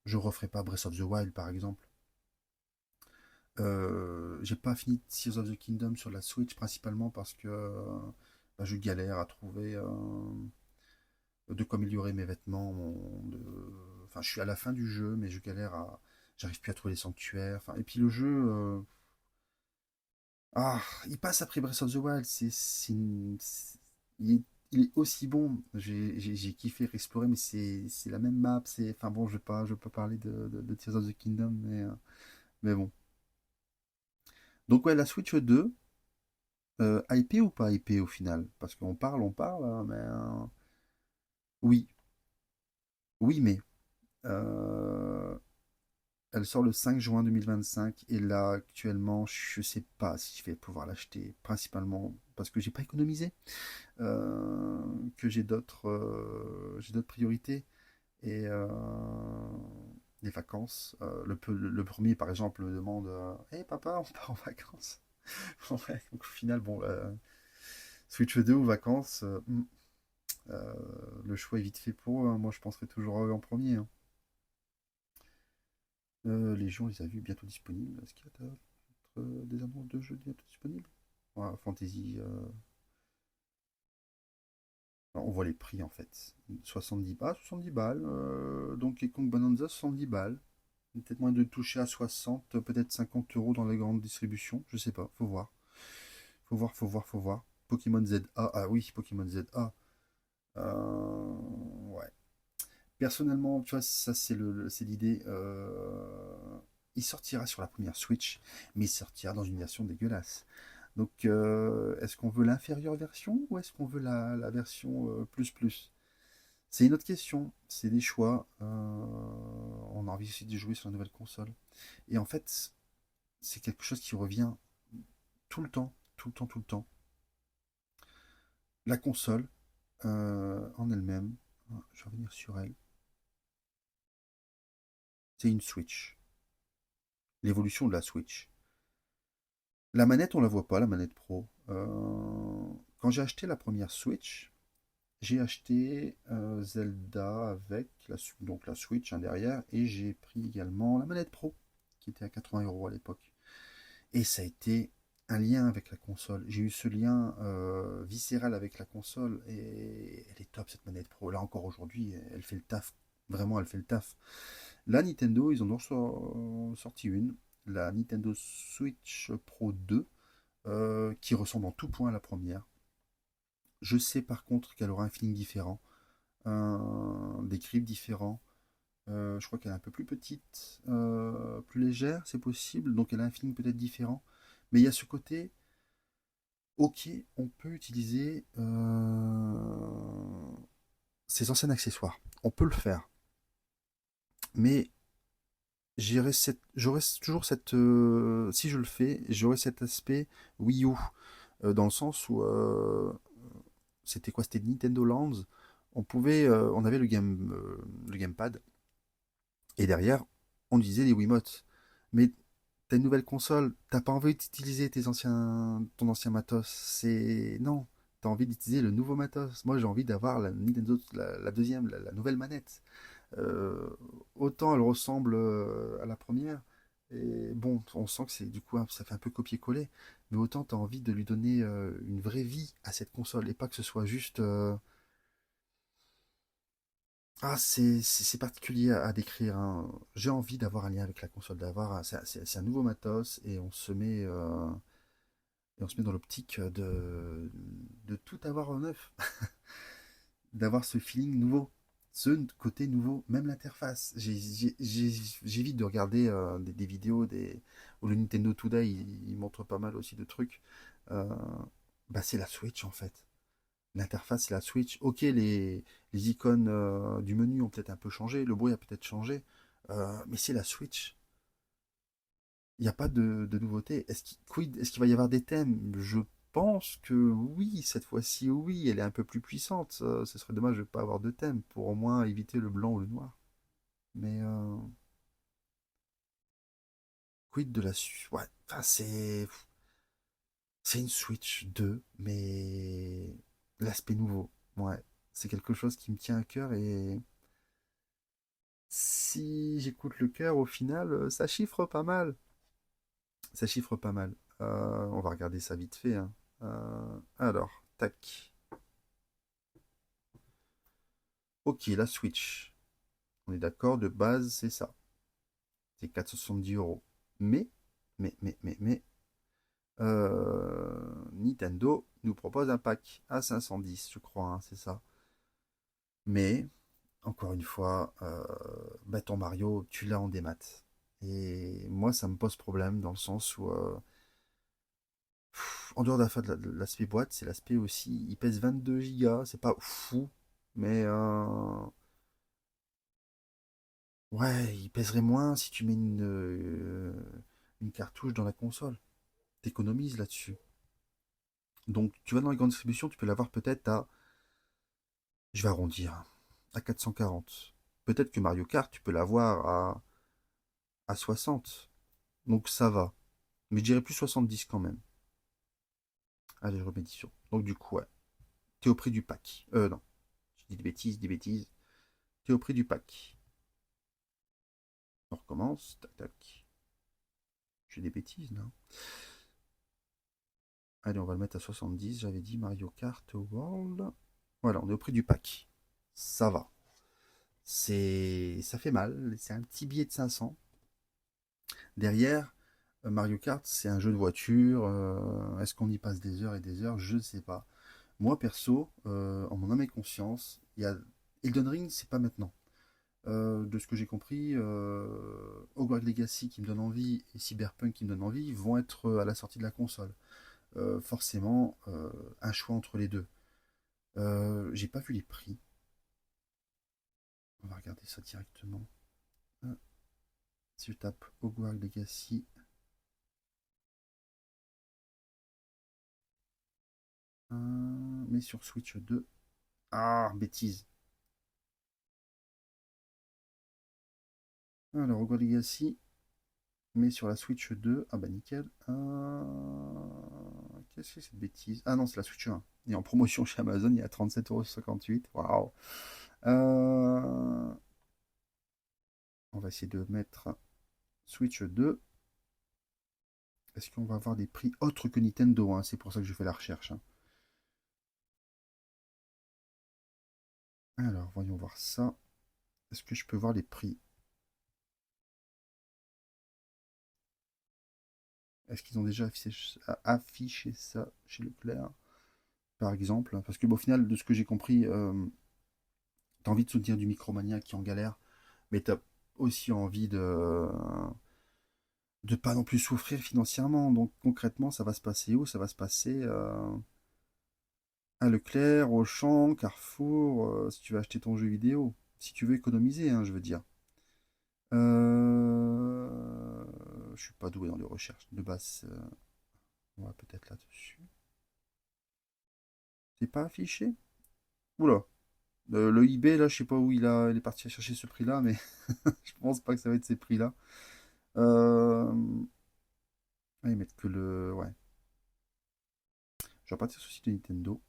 je referai pas Breath of the Wild par exemple. J'ai pas fini Tears of the Kingdom sur la Switch principalement parce que je galère à trouver de quoi améliorer mes vêtements. Enfin, je suis à la fin du jeu, mais je galère j'arrive plus à trouver les sanctuaires. Enfin, et puis le jeu, il passe après Breath of the Wild. Il est aussi bon. J'ai kiffé explorer, mais c'est la même map. Enfin bon, je vais pas parler de Tears of the Kingdom, mais bon. Donc ouais, la Switch 2, hypé ou pas hypé au final? Parce qu'on parle, hein, mais oui, mais elle sort le 5 juin 2025 et là actuellement, je sais pas si je vais pouvoir l'acheter, principalement parce que j'ai pas économisé, que j'ai d'autres priorités et les vacances. Le premier, par exemple, me demande Hey papa, on part en vacances. Ouais, donc au final, bon, Switch 2 ou vacances, le choix est vite fait pour eux. Hein. Moi, je penserai toujours à eux en premier. Hein. Légion, on les a vus bientôt disponibles. Est-ce qu'il y a des annonces de jeux bientôt disponibles? Ouais, Fantasy. Alors, on voit les prix en fait. 70 balles. Donkey Kong Bonanza, 70 balles. Peut-être moins de toucher à 60, peut-être 50 € dans les grandes distributions. Je sais pas, faut voir. Faut voir. Pokémon ZA. Ah oui, Pokémon ZA. Ouais. Personnellement, tu vois, ça c'est l'idée. Il sortira sur la première Switch, mais il sortira dans une version dégueulasse. Donc, est-ce qu'on veut l'inférieure version ou est-ce qu'on veut la version plus? C'est une autre question, c'est des choix. On a envie aussi de jouer sur la nouvelle console. Et en fait, c'est quelque chose qui revient tout le temps. La console en elle-même, je vais revenir sur elle, c'est une Switch. L'évolution de la Switch. La manette, on la voit pas, la manette Pro. Quand j'ai acheté la première Switch, j'ai acheté Zelda avec donc la Switch derrière, et j'ai pris également la manette Pro, qui était à 80 € à l'époque. Et ça a été un lien avec la console. J'ai eu ce lien viscéral avec la console, et elle est top cette manette Pro. Là encore aujourd'hui, elle fait le taf. Vraiment, elle fait le taf. La Nintendo, ils en ont sorti une, la Nintendo Switch Pro 2, qui ressemble en tout point à la première. Je sais par contre qu'elle aura un feeling différent, des grips différents. Je crois qu'elle est un peu plus petite, plus légère, c'est possible. Donc elle a un feeling peut-être différent. Mais il y a ce côté, ok, on peut utiliser ces anciens accessoires. On peut le faire. Mais j'aurais toujours cette... si je le fais, j'aurais cet aspect Wii U. Dans le sens où... c'était quoi? C'était Nintendo Lands. On avait le gamepad. Et derrière, on utilisait les Wiimotes. Mais t'as une nouvelle console, t'as pas envie d'utiliser ton ancien matos. Non, t'as envie d'utiliser le nouveau matos. Moi, j'ai envie d'avoir la Nintendo, la deuxième, la nouvelle manette. Euh, Autant elle ressemble à la première. Et bon, on sent que c'est du coup, ça fait un peu copier-coller. Mais autant t'as envie de lui donner une vraie vie à cette console et pas que ce soit juste. Ah, c'est particulier à décrire, hein. J'ai envie d'avoir un lien avec la console, c'est un nouveau matos, et on se met dans l'optique de tout avoir en neuf, d'avoir ce feeling nouveau, ce côté nouveau, même l'interface. J'évite de regarder des vidéos où le Nintendo Today il montre pas mal aussi de trucs. Euh, Bah, c'est la Switch en fait. L'interface, c'est la Switch. Ok, les icônes du menu ont peut-être un peu changé, le bruit a peut-être changé, mais c'est la Switch. Il n'y a pas de nouveauté. Est-ce qu'il va y avoir des thèmes? Je pense que oui, cette fois-ci, oui, elle est un peu plus puissante. Ce serait dommage de ne pas avoir de thème pour au moins éviter le blanc ou le noir. Mais quid de la Switch? Ouais, enfin, c'est une Switch 2, mais l'aspect nouveau. Ouais, c'est quelque chose qui me tient à cœur, et si j'écoute le cœur, au final, ça chiffre pas mal. Ça chiffre pas mal. On va regarder ça vite fait, hein. Alors, tac. Ok, la Switch. On est d'accord, de base, c'est ça. C'est 470 €. Mais, mais, Nintendo nous propose un pack à 510, je crois, hein, c'est ça. Mais, encore une fois, bah, ton Mario, tu l'as en démat. Et moi, ça me pose problème dans le sens où, en dehors de l'aspect boîte, c'est l'aspect aussi, il pèse 22 gigas, c'est pas fou, mais ouais, il pèserait moins si tu mets une cartouche dans la console. T'économises là-dessus. Donc, tu vas dans les grandes distributions, tu peux l'avoir peut-être je vais arrondir, hein, à 440. Peut-être que Mario Kart, tu peux l'avoir à 60. Donc ça va. Mais je dirais plus 70 quand même. Allez, je remets 10 €. Donc du coup, ouais. T'es au prix du pack. Non. Je dis des bêtises. T'es au prix du pack. On recommence. Tac, tac. Je fais des bêtises, là. Allez, on va le mettre à 70. J'avais dit Mario Kart World. Voilà, on est au prix du pack. Ça va. Ça fait mal. C'est un petit billet de 500. Derrière, Mario Kart, c'est un jeu de voiture. Est-ce qu'on y passe des heures et des heures? Je ne sais pas. Moi, perso, en mon âme et conscience, il y a Elden Ring, c'est pas maintenant. De ce que j'ai compris, Hogwarts Legacy qui me donne envie et Cyberpunk qui me donne envie vont être à la sortie de la console. Forcément, un choix entre les deux. J'ai pas vu les prix. On va regarder ça directement. Si je tape Hogwarts Legacy. Mais sur Switch 2. Ah, bêtise. Alors, Hogwarts Legacy. Mais sur la Switch 2, ah bah nickel. Qu'est-ce que c'est cette bêtise? Ah non, c'est la Switch 1. Et en promotion chez Amazon, il y a 37,58 €. Waouh. On va essayer de mettre Switch 2. Est-ce qu'on va avoir des prix autres que Nintendo, hein? C'est pour ça que je fais la recherche, hein. Alors, voyons voir ça. Est-ce que je peux voir les prix? Est-ce qu'ils ont déjà affiché ça chez Leclerc, par exemple? Parce que au final, de ce que j'ai compris, t'as envie de soutenir du Micromania qui est en galère, mais t'as aussi envie de pas non plus souffrir financièrement. Donc concrètement, ça va se passer où? Ça va se passer à Leclerc, Auchan, Carrefour, si tu veux acheter ton jeu vidéo. Si tu veux économiser, hein, je veux dire. Je suis pas doué dans les recherches. De base, on va peut-être là-dessus. C'est pas affiché? Oula. Le eBay, là, je sais pas où il est parti chercher ce prix-là, mais je pense pas que ça va être ces prix-là. Ils mettent que le... Ouais. Je vais partir sur le site de Nintendo.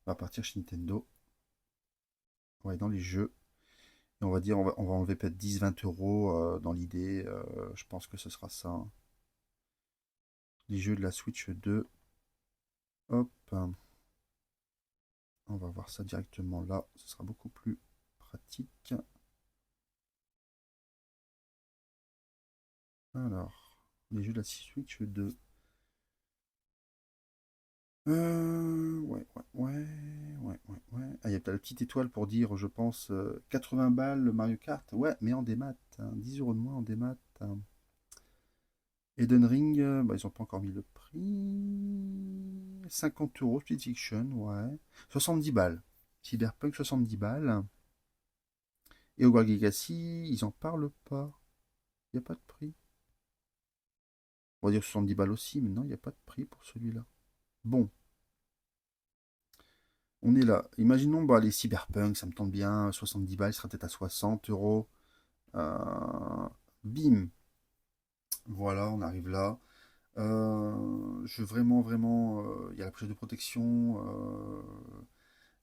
On va partir chez Nintendo. Ouais, dans les jeux. Et on va dire, on va enlever peut-être 10-20 € dans l'idée. Je pense que ce sera ça, hein. Les jeux de la Switch 2. Hop. On va voir ça directement là. Ce sera beaucoup plus pratique. Alors, les jeux de la Switch 2. Ouais. Ah, il y a peut-être la petite étoile pour dire, je pense, 80 balles le Mario Kart. Ouais, mais en démat, hein, 10 € de moins en démat, hein. Eden Ring, bah, ils n'ont pas encore mis le prix. 50 € Split Fiction, ouais. 70 balles. Cyberpunk, 70 balles. Et Hogwarts Legacy, ils en parlent pas. Il n'y a pas de prix. On va dire 70 balles aussi, mais non, il n'y a pas de prix pour celui-là. Bon. On est là. Imaginons bah, les Cyberpunk, ça me tente bien. 70 balles, il sera peut-être à 60 €. Bim. Voilà, on arrive là. Je veux vraiment. Il y a la pochette de protection.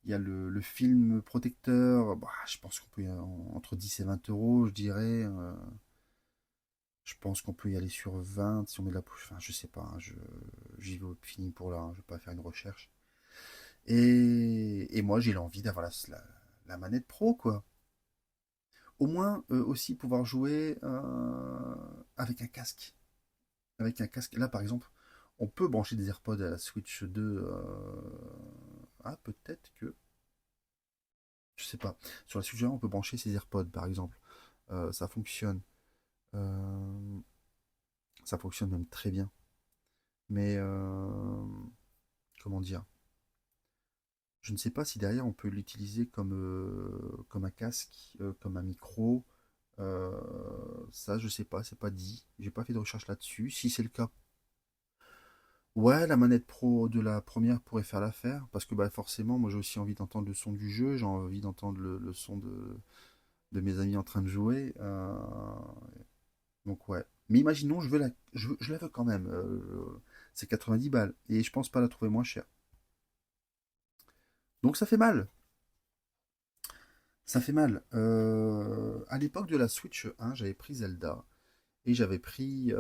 Il y a le film protecteur. Bah, je pense qu'on peut y aller entre 10 et 20 €, je dirais. Je pense qu'on peut y aller sur 20 si on met de la poche. Enfin, je sais pas, hein, j'y vais au fini pour là, hein, je vais pas faire une recherche. Et moi, j'ai l'envie d'avoir la manette pro, quoi. Au moins, aussi pouvoir jouer avec un casque. Avec un casque. Là, par exemple, on peut brancher des AirPods à la Switch 2. Ah, peut-être que. Je sais pas. Sur la Switch 1, on peut brancher ses AirPods, par exemple. Ça fonctionne. Ça fonctionne même très bien. Mais comment dire? Je ne sais pas si derrière on peut l'utiliser comme un casque, comme un micro. Ça, je sais pas, c'est pas dit. J'ai pas fait de recherche là-dessus. Si c'est le cas, ouais, la manette pro de la première pourrait faire l'affaire. Parce que bah, forcément, moi j'ai aussi envie d'entendre le son du jeu, j'ai envie d'entendre le son de mes amis en train de jouer. Donc ouais. Mais imaginons, je la veux quand même. C'est 90 balles. Et je pense pas la trouver moins chère. Donc ça fait mal. Ça fait mal. À l'époque de la Switch 1, j'avais pris Zelda. Et j'avais pris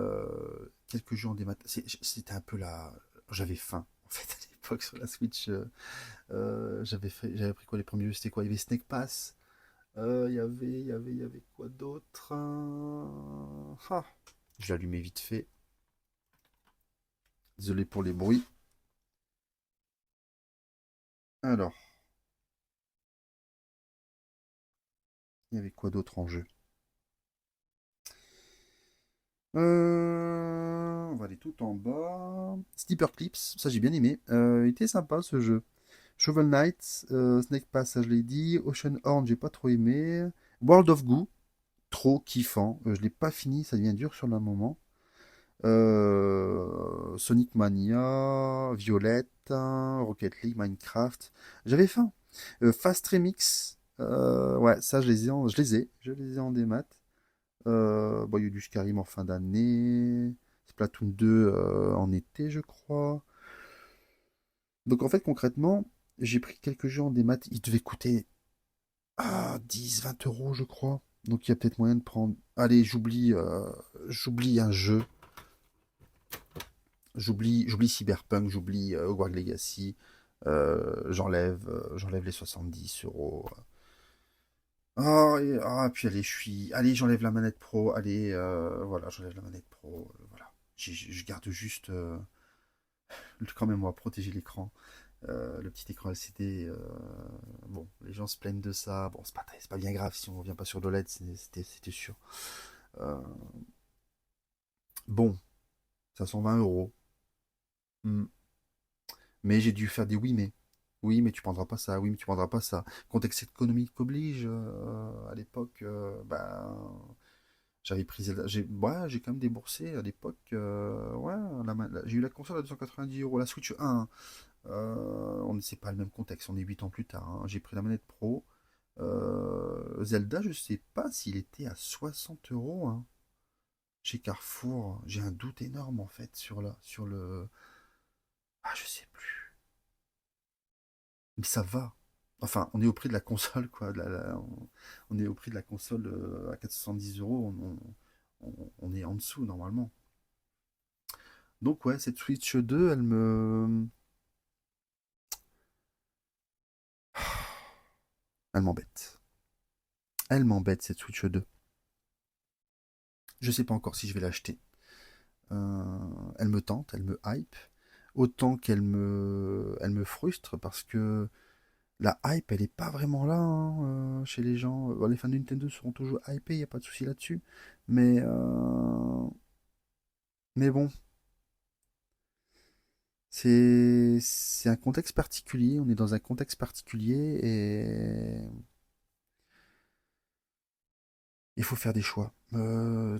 quelques jeux en démat. C'était un peu la... J'avais faim, en fait, à l'époque, sur la Switch. J'avais pris quoi les premiers jeux? C'était quoi? Il y avait Snake Pass. Il y avait quoi d'autre? Ah, je l'allumais vite fait. Désolé pour les bruits. Alors, il y avait quoi d'autre en jeu? On va aller tout en bas. Steeper Clips, ça j'ai bien aimé. Il était sympa ce jeu. Shovel Knight, Snake Pass, ça je l'ai dit. Ocean Horn, j'ai pas trop aimé. World of Goo, trop kiffant. Je l'ai pas fini, ça devient dur sur le moment. Sonic Mania, Violette, Rocket League, Minecraft. J'avais faim. Fast Remix, ouais, ça je les ai en démat. Il y a eu du Skyrim en fin d'année. Splatoon 2 en été, je crois. Donc en fait, concrètement, j'ai pris quelques jeux en démat. Ils devaient coûter 10, 20 euros, je crois. Donc il y a peut-être moyen de prendre. Allez, j'oublie un jeu. J'oublie Cyberpunk, j'oublie Hogwarts Legacy. J'enlève les 70 euros. Puis allez, j'enlève la manette pro. Allez, voilà, j'enlève la manette pro. Voilà. Je garde juste, quand même, on va protéger l'écran. Le petit écran LCD. Bon, les gens se plaignent de ça. Bon, c'est pas bien grave si on revient pas sur l'OLED, c'était sûr. Euh, bon, 520 euros. Hmm. Mais j'ai dû faire des oui, mais. Oui, mais tu prendras pas ça. Oui, mais tu prendras pas ça. Contexte économique oblige. À l'époque, j'avais pris Zelda. J'ai quand même déboursé à l'époque. Ouais, j'ai eu la console à 290 euros. La Switch 1. C'est pas le même contexte. On est 8 ans plus tard. Hein. J'ai pris la manette pro. Zelda, je sais pas s'il était à 60 euros. Hein. Chez Carrefour. J'ai un doute énorme en fait sur le. Ah, je sais plus. Mais ça va. Enfin, on est au prix de la console, quoi. On est au prix de la console à 470 euros. On est en dessous, normalement. Donc, ouais, cette Switch 2, elle m'embête. Elle m'embête, cette Switch 2. Je sais pas encore si je vais l'acheter. Elle me tente, elle me hype. Autant elle me frustre parce que la hype, elle est pas vraiment là hein, chez les gens. Les fans de Nintendo seront toujours hypés, il n'y a pas de souci là-dessus. Mais, mais bon, c'est un contexte particulier. On est dans un contexte particulier et il faut faire des choix.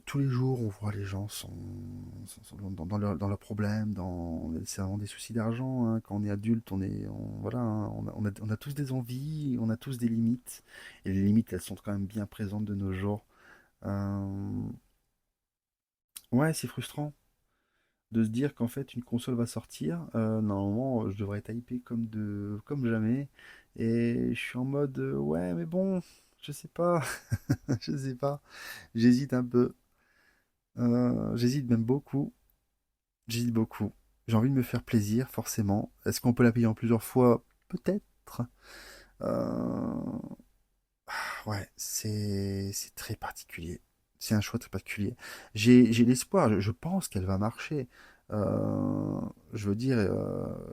Tous les jours, on voit les gens sont dans leurs problèmes, c'est vraiment des soucis d'argent. Hein. Quand on est adulte, voilà, hein, on a tous des envies, on a tous des limites. Et les limites, elles sont quand même bien présentes de nos jours. Euh, Ouais, c'est frustrant de se dire qu'en fait, une console va sortir. Normalement, je devrais être hypé comme jamais. Et je suis en mode, ouais, mais bon, je sais pas, je sais pas. J'hésite un peu. J'hésite même beaucoup. J'hésite beaucoup. J'ai envie de me faire plaisir, forcément. Est-ce qu'on peut la payer en plusieurs fois? Peut-être. Euh, ouais, c'est très particulier. C'est un choix très particulier. J'ai l'espoir, je pense qu'elle va marcher. Je veux dire,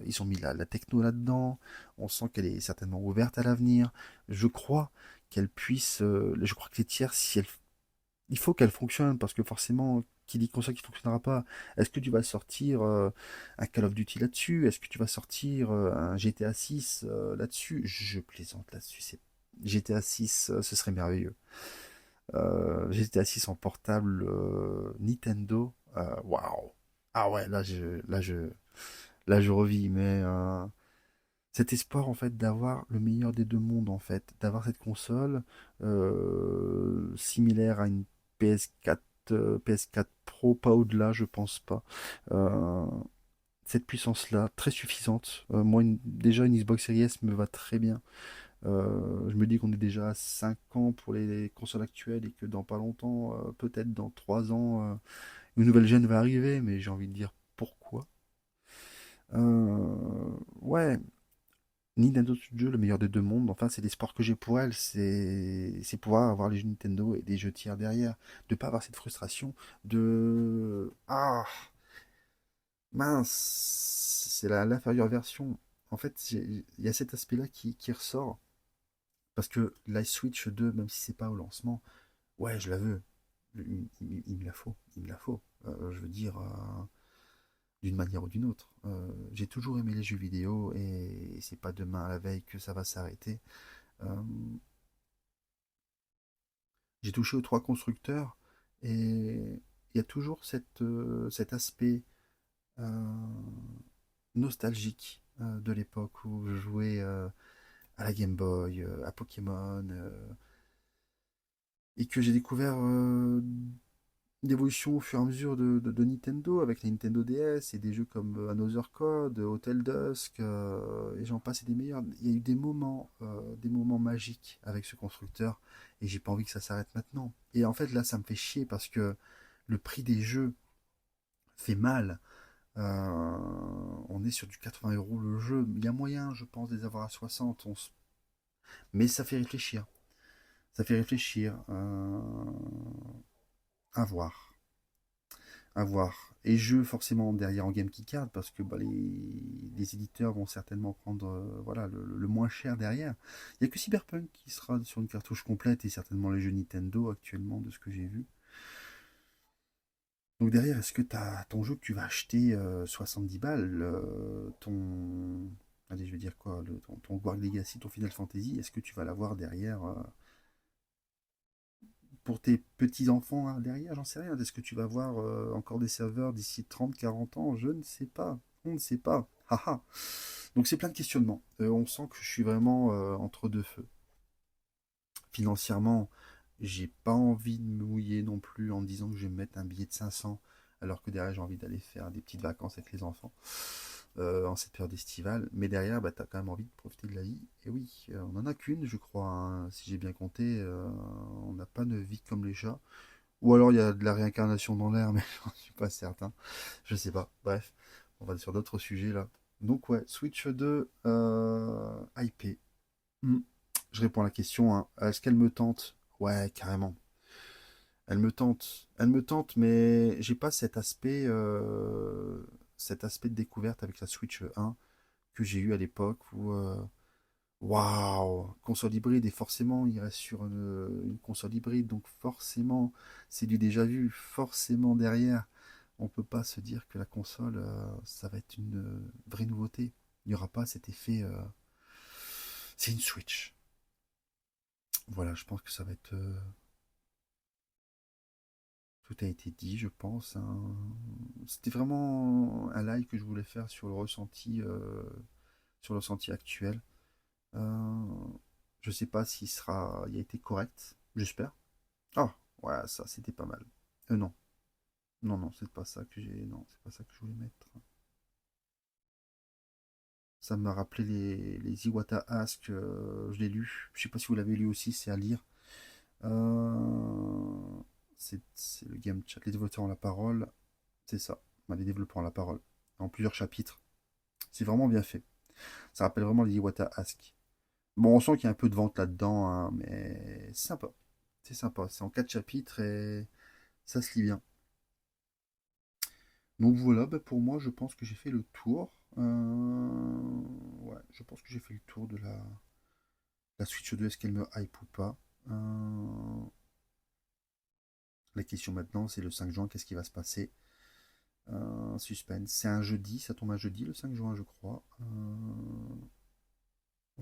ils ont mis la techno là-dedans. On sent qu'elle est certainement ouverte à l'avenir. Je crois qu'elle puisse. Je crois que les tiers, si elle il faut qu'elle fonctionne parce que forcément, qui dit console qui fonctionnera pas, est-ce que tu vas sortir un Call of Duty là-dessus? Est-ce que tu vas sortir un GTA 6 là-dessus? Je plaisante là-dessus. GTA 6, ce serait merveilleux. GTA 6 en portable Nintendo, waouh. Ah ouais, là je revis, mais cet espoir en fait d'avoir le meilleur des deux mondes en fait, d'avoir cette console similaire à une PS4, PS4 Pro, pas au-delà, je pense pas. Euh, cette puissance-là, très suffisante. Moi, déjà une Xbox Series S me va très bien. Je me dis qu'on est déjà à 5 ans pour les consoles actuelles et que dans pas longtemps, peut-être dans 3 ans, une nouvelle gêne va arriver, mais j'ai envie de dire pourquoi. Ouais, Nintendo Studio, le meilleur des deux mondes. Enfin, c'est l'espoir que j'ai pour elle. C'est pouvoir avoir les jeux Nintendo et des jeux tiers derrière. De pas avoir cette frustration de. Ah, mince, c'est l'inférieure version. En fait, il y a cet aspect-là qui ressort. Parce que la Switch 2, même si c'est pas au lancement, ouais, je la veux. Il me la faut. Il me la faut. Je veux dire. D'une manière ou d'une autre. J'ai toujours aimé les jeux vidéo et c'est pas demain à la veille que ça va s'arrêter. Euh, j'ai touché aux trois constructeurs et il y a toujours cet aspect euh, nostalgique de l'époque où je jouais à la Game Boy, à Pokémon. et que j'ai découvert l'évolution au fur et à mesure de Nintendo, avec la Nintendo DS et des jeux comme Another Code, Hotel Dusk, et j'en passe et des meilleurs. Il y a eu des moments magiques avec ce constructeur, et j'ai pas envie que ça s'arrête maintenant. Et en fait, là, ça me fait chier parce que le prix des jeux fait mal. On est sur du 80 € le jeu. Il y a moyen, je pense, de les avoir à 60. Mais ça fait réfléchir. Ça fait réfléchir. À voir. À voir. Et jeux forcément derrière en Game Keycard parce que bah, les éditeurs vont certainement prendre voilà, le moins cher derrière. Il n'y a que Cyberpunk qui sera sur une cartouche complète et certainement les jeux Nintendo actuellement de ce que j'ai vu. Donc derrière, est-ce que tu as ton jeu que tu vas acheter 70 balles, ton... Allez, je vais dire quoi, ton Hogwarts Legacy, ton Final Fantasy, est-ce que tu vas l'avoir derrière pour tes petits-enfants hein, derrière, j'en sais rien. Est-ce que tu vas avoir encore des serveurs d'ici 30-40 ans? Je ne sais pas. On ne sait pas. Haha. Donc c'est plein de questionnements. On sent que je suis vraiment entre deux feux. Financièrement, j'ai pas envie de me mouiller non plus en disant que je vais me mettre un billet de 500 alors que derrière j'ai envie d'aller faire des petites vacances avec les enfants en cette période estivale. Mais derrière, bah, tu as quand même envie de profiter de la vie. Et oui, on n'en a qu'une, je crois, hein, si j'ai bien compté. On n'a pas de vie comme les chats. Ou alors il y a de la réincarnation dans l'air, mais j'en suis pas certain. Je sais pas. Bref, on va sur d'autres sujets là. Donc ouais, Switch 2 IP. Hmm. Je réponds à la question, hein. Est-ce qu'elle me tente? Ouais, carrément. Elle me tente. Elle me tente, mais j'ai pas cet aspect de découverte avec la Switch 1 que j'ai eu à l'époque où waouh, console hybride et forcément il reste sur une console hybride donc forcément c'est du déjà vu, forcément derrière on peut pas se dire que la console ça va être une vraie nouveauté. Il n'y aura pas cet effet c'est une Switch. Voilà, je pense que ça va être tout a été dit, je pense, hein. C'était vraiment un live que je voulais faire sur le ressenti actuel. Euh, je sais pas il a été correct, j'espère. Ah, ouais, ça, c'était pas mal. Non, non, c'est pas ça que c'est pas ça que je voulais mettre. Ça m'a rappelé les Iwata Ask, je l'ai lu. Je sais pas si vous l'avez lu aussi, c'est à lire. Euh, c'est le game chat, les développeurs ont la parole. C'est ça, bah, les développeurs ont la parole. En plusieurs chapitres. C'est vraiment bien fait. Ça rappelle vraiment les Iwata Ask. Bon, on sent qu'il y a un peu de vente là-dedans, hein, mais c'est sympa. C'est sympa. C'est en 4 chapitres et ça se lit bien. Donc voilà, bah, pour moi, je pense que j'ai fait le tour. Ouais, je pense que j'ai fait le tour de la Switch 2. Est-ce qu'elle me hype ou pas? La question maintenant, c'est le 5 juin, qu'est-ce qui va se passer? Suspense. C'est un jeudi, ça tombe un jeudi, le 5 juin, je crois.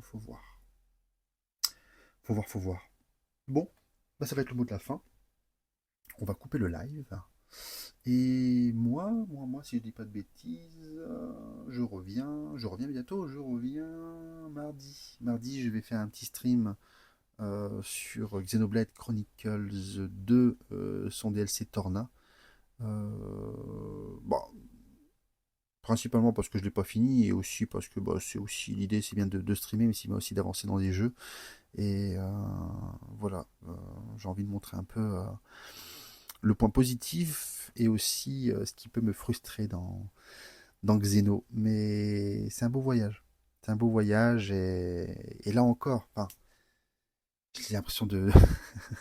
Faut voir. Faut voir. Bon, bah, ça va être le mot de la fin. On va couper le live. Et moi, si je dis pas de bêtises, je reviens bientôt, je reviens mardi. Mardi, je vais faire un petit stream sur Xenoblade Chronicles 2, son DLC Torna. Bon, principalement parce que je l'ai pas fini et aussi parce que bah, c'est aussi l'idée, c'est bien de streamer, mais c'est bien aussi d'avancer dans des jeux. Et voilà, j'ai envie de montrer un peu le point positif et aussi ce qui peut me frustrer dans Xeno. Mais c'est un beau voyage. C'est un beau voyage et là encore, enfin, j'ai l'impression de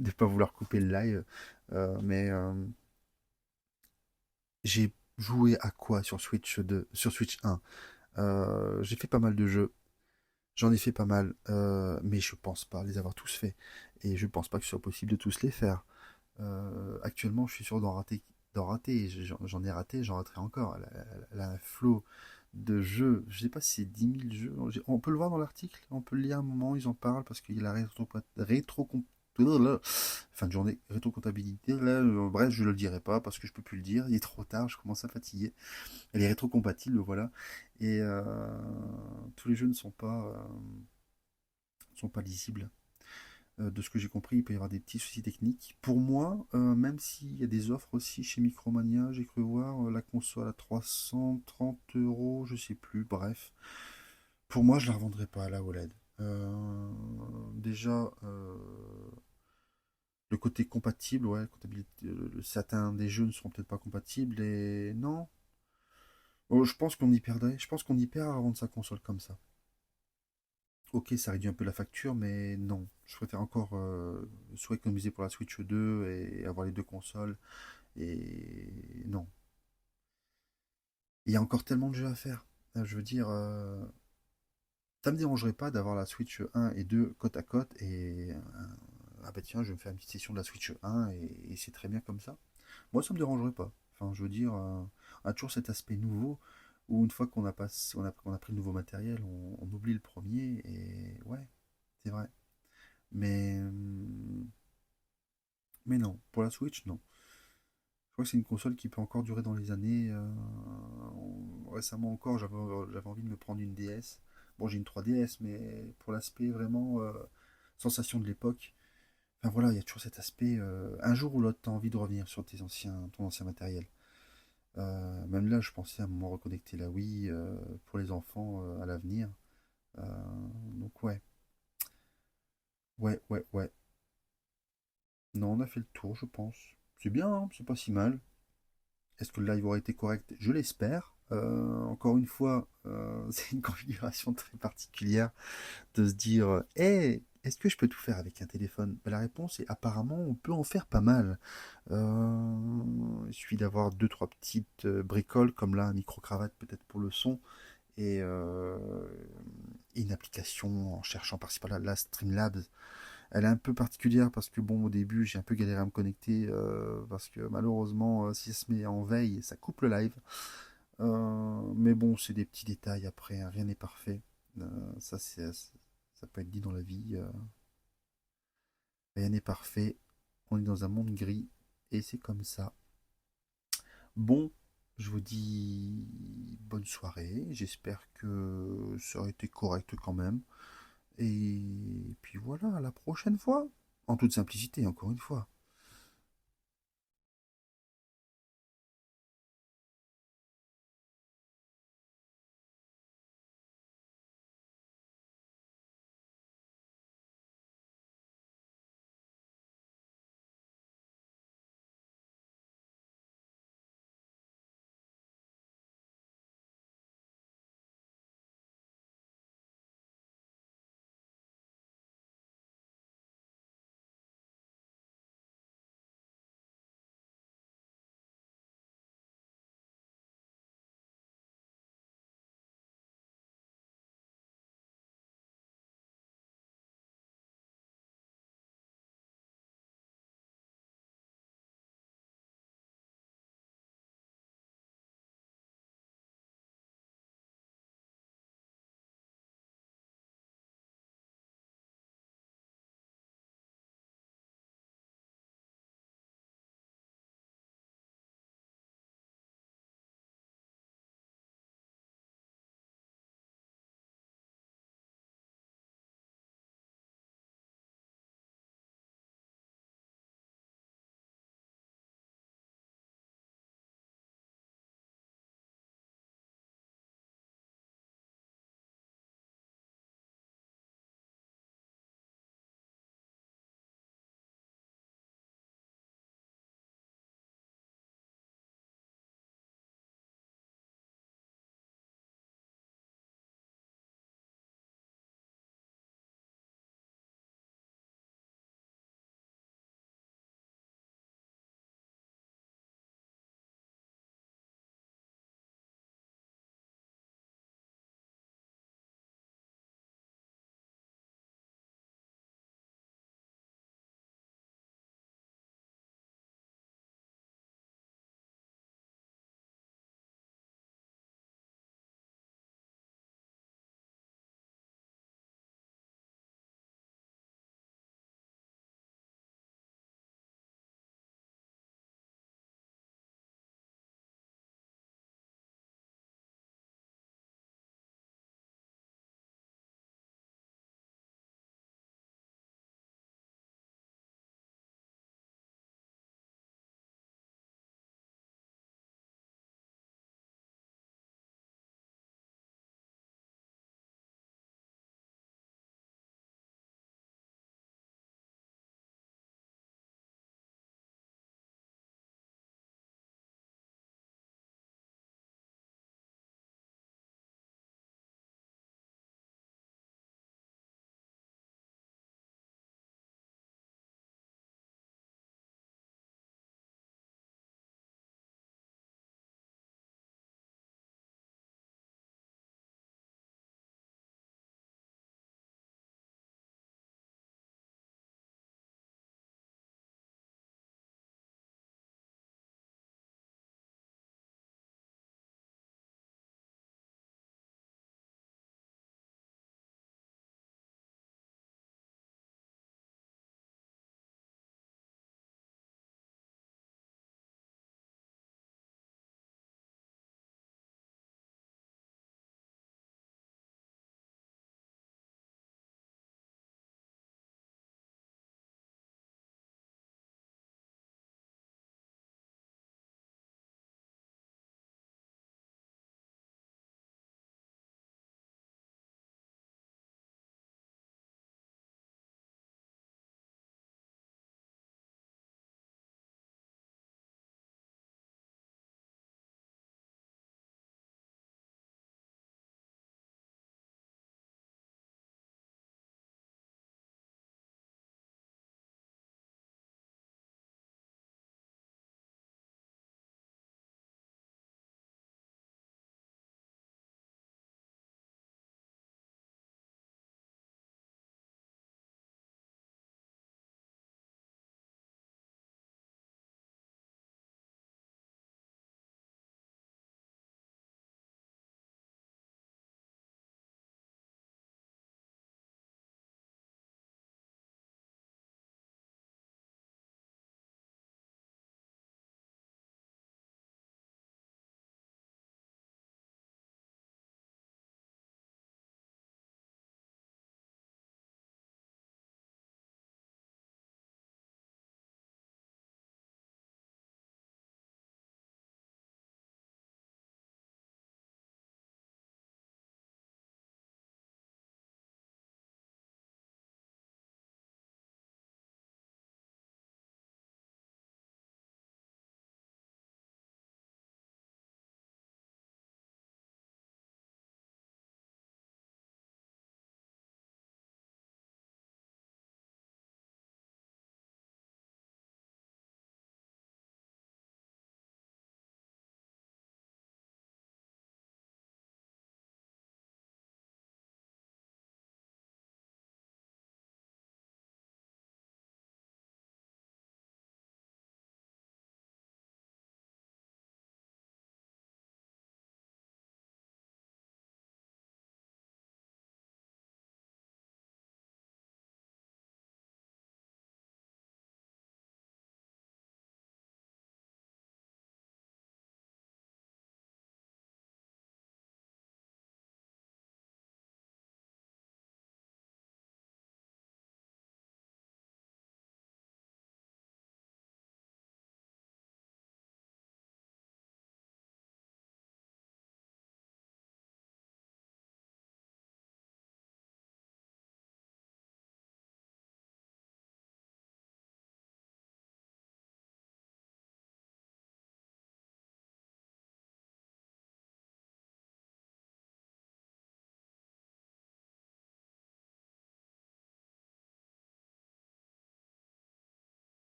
ne pas vouloir couper le live, mais j'ai joué à quoi sur Switch 2, sur Switch 1? J'ai fait pas mal de jeux. J'en ai fait pas mal, mais je pense pas les avoir tous faits. Et je pense pas que ce soit possible de tous les faire. Actuellement, je suis sûr d'en rater. J'en ai raté, j'en raterai encore. Elle a un flot de jeux. Je sais pas si c'est 10 000 jeux. On peut le voir dans l'article, on peut le lire à un moment, ils en parlent parce qu'il y a la fin de journée, rétrocomptabilité. Là, bref, je le dirai pas parce que je peux plus le dire. Il est trop tard, je commence à fatiguer. Elle est rétrocompatible, voilà. Et tous les jeux ne sont pas lisibles. De ce que j'ai compris, il peut y avoir des petits soucis techniques. Pour moi, même s'il y a des offres aussi chez Micromania, j'ai cru voir la console à 330 €, je sais plus, bref. Pour moi, je la revendrai pas à la OLED. Déjà, le côté compatible, ouais, compatibilité, certains des jeux ne seront peut-être pas compatibles et non. Oh, je pense qu'on y perdrait. Je pense qu'on y perd à vendre sa console comme ça. Ok, ça réduit un peu la facture, mais non. Je préfère encore soit économiser pour la Switch 2 et avoir les deux consoles. Et non. Il y a encore tellement de jeux à faire. Je veux dire, ça me dérangerait pas d'avoir la Switch 1 et 2 côte à côte et ah bah tiens, je vais me faire une petite session de la Switch 1 et c'est très bien comme ça. Moi, ça me dérangerait pas. Enfin, je veux dire, on a toujours cet aspect nouveau où une fois qu'on a pris le nouveau matériel, on oublie le premier et ouais, c'est vrai. Mais, mais non, pour la Switch, non. Je crois que c'est une console qui peut encore durer dans les années. Récemment encore, j'avais envie de me prendre une DS. Bon, j'ai une 3DS, mais pour l'aspect vraiment sensation de l'époque. Enfin voilà, il y a toujours cet aspect. Un jour ou l'autre, tu as envie de revenir sur ton ancien matériel. Même là, je pensais à un moment reconnecter la Wii pour les enfants à l'avenir. Euh, donc ouais, ouais. Non, on a fait le tour, je pense. C'est bien, hein, c'est pas si mal. Est-ce que le live aura été correct? Je l'espère. Encore une fois, c'est une configuration très particulière de se dire, hey, est-ce que je peux tout faire avec un téléphone? Ben, la réponse est apparemment on peut en faire pas mal. Il suffit d'avoir deux trois petites bricoles comme là un micro-cravate peut-être pour le son et une application en cherchant par-ci par-là, la Streamlabs. Elle est un peu particulière parce que bon au début j'ai un peu galéré à me connecter parce que malheureusement si ça se met en veille ça coupe le live. Mais bon c'est des petits détails après, hein, rien n'est parfait. Ça ça peut être dit dans la vie. Rien n'est parfait. On est dans un monde gris et c'est comme ça. Bon, je vous dis bonne soirée. J'espère que ça aurait été correct quand même. Et puis voilà, à la prochaine fois. En toute simplicité, encore une fois.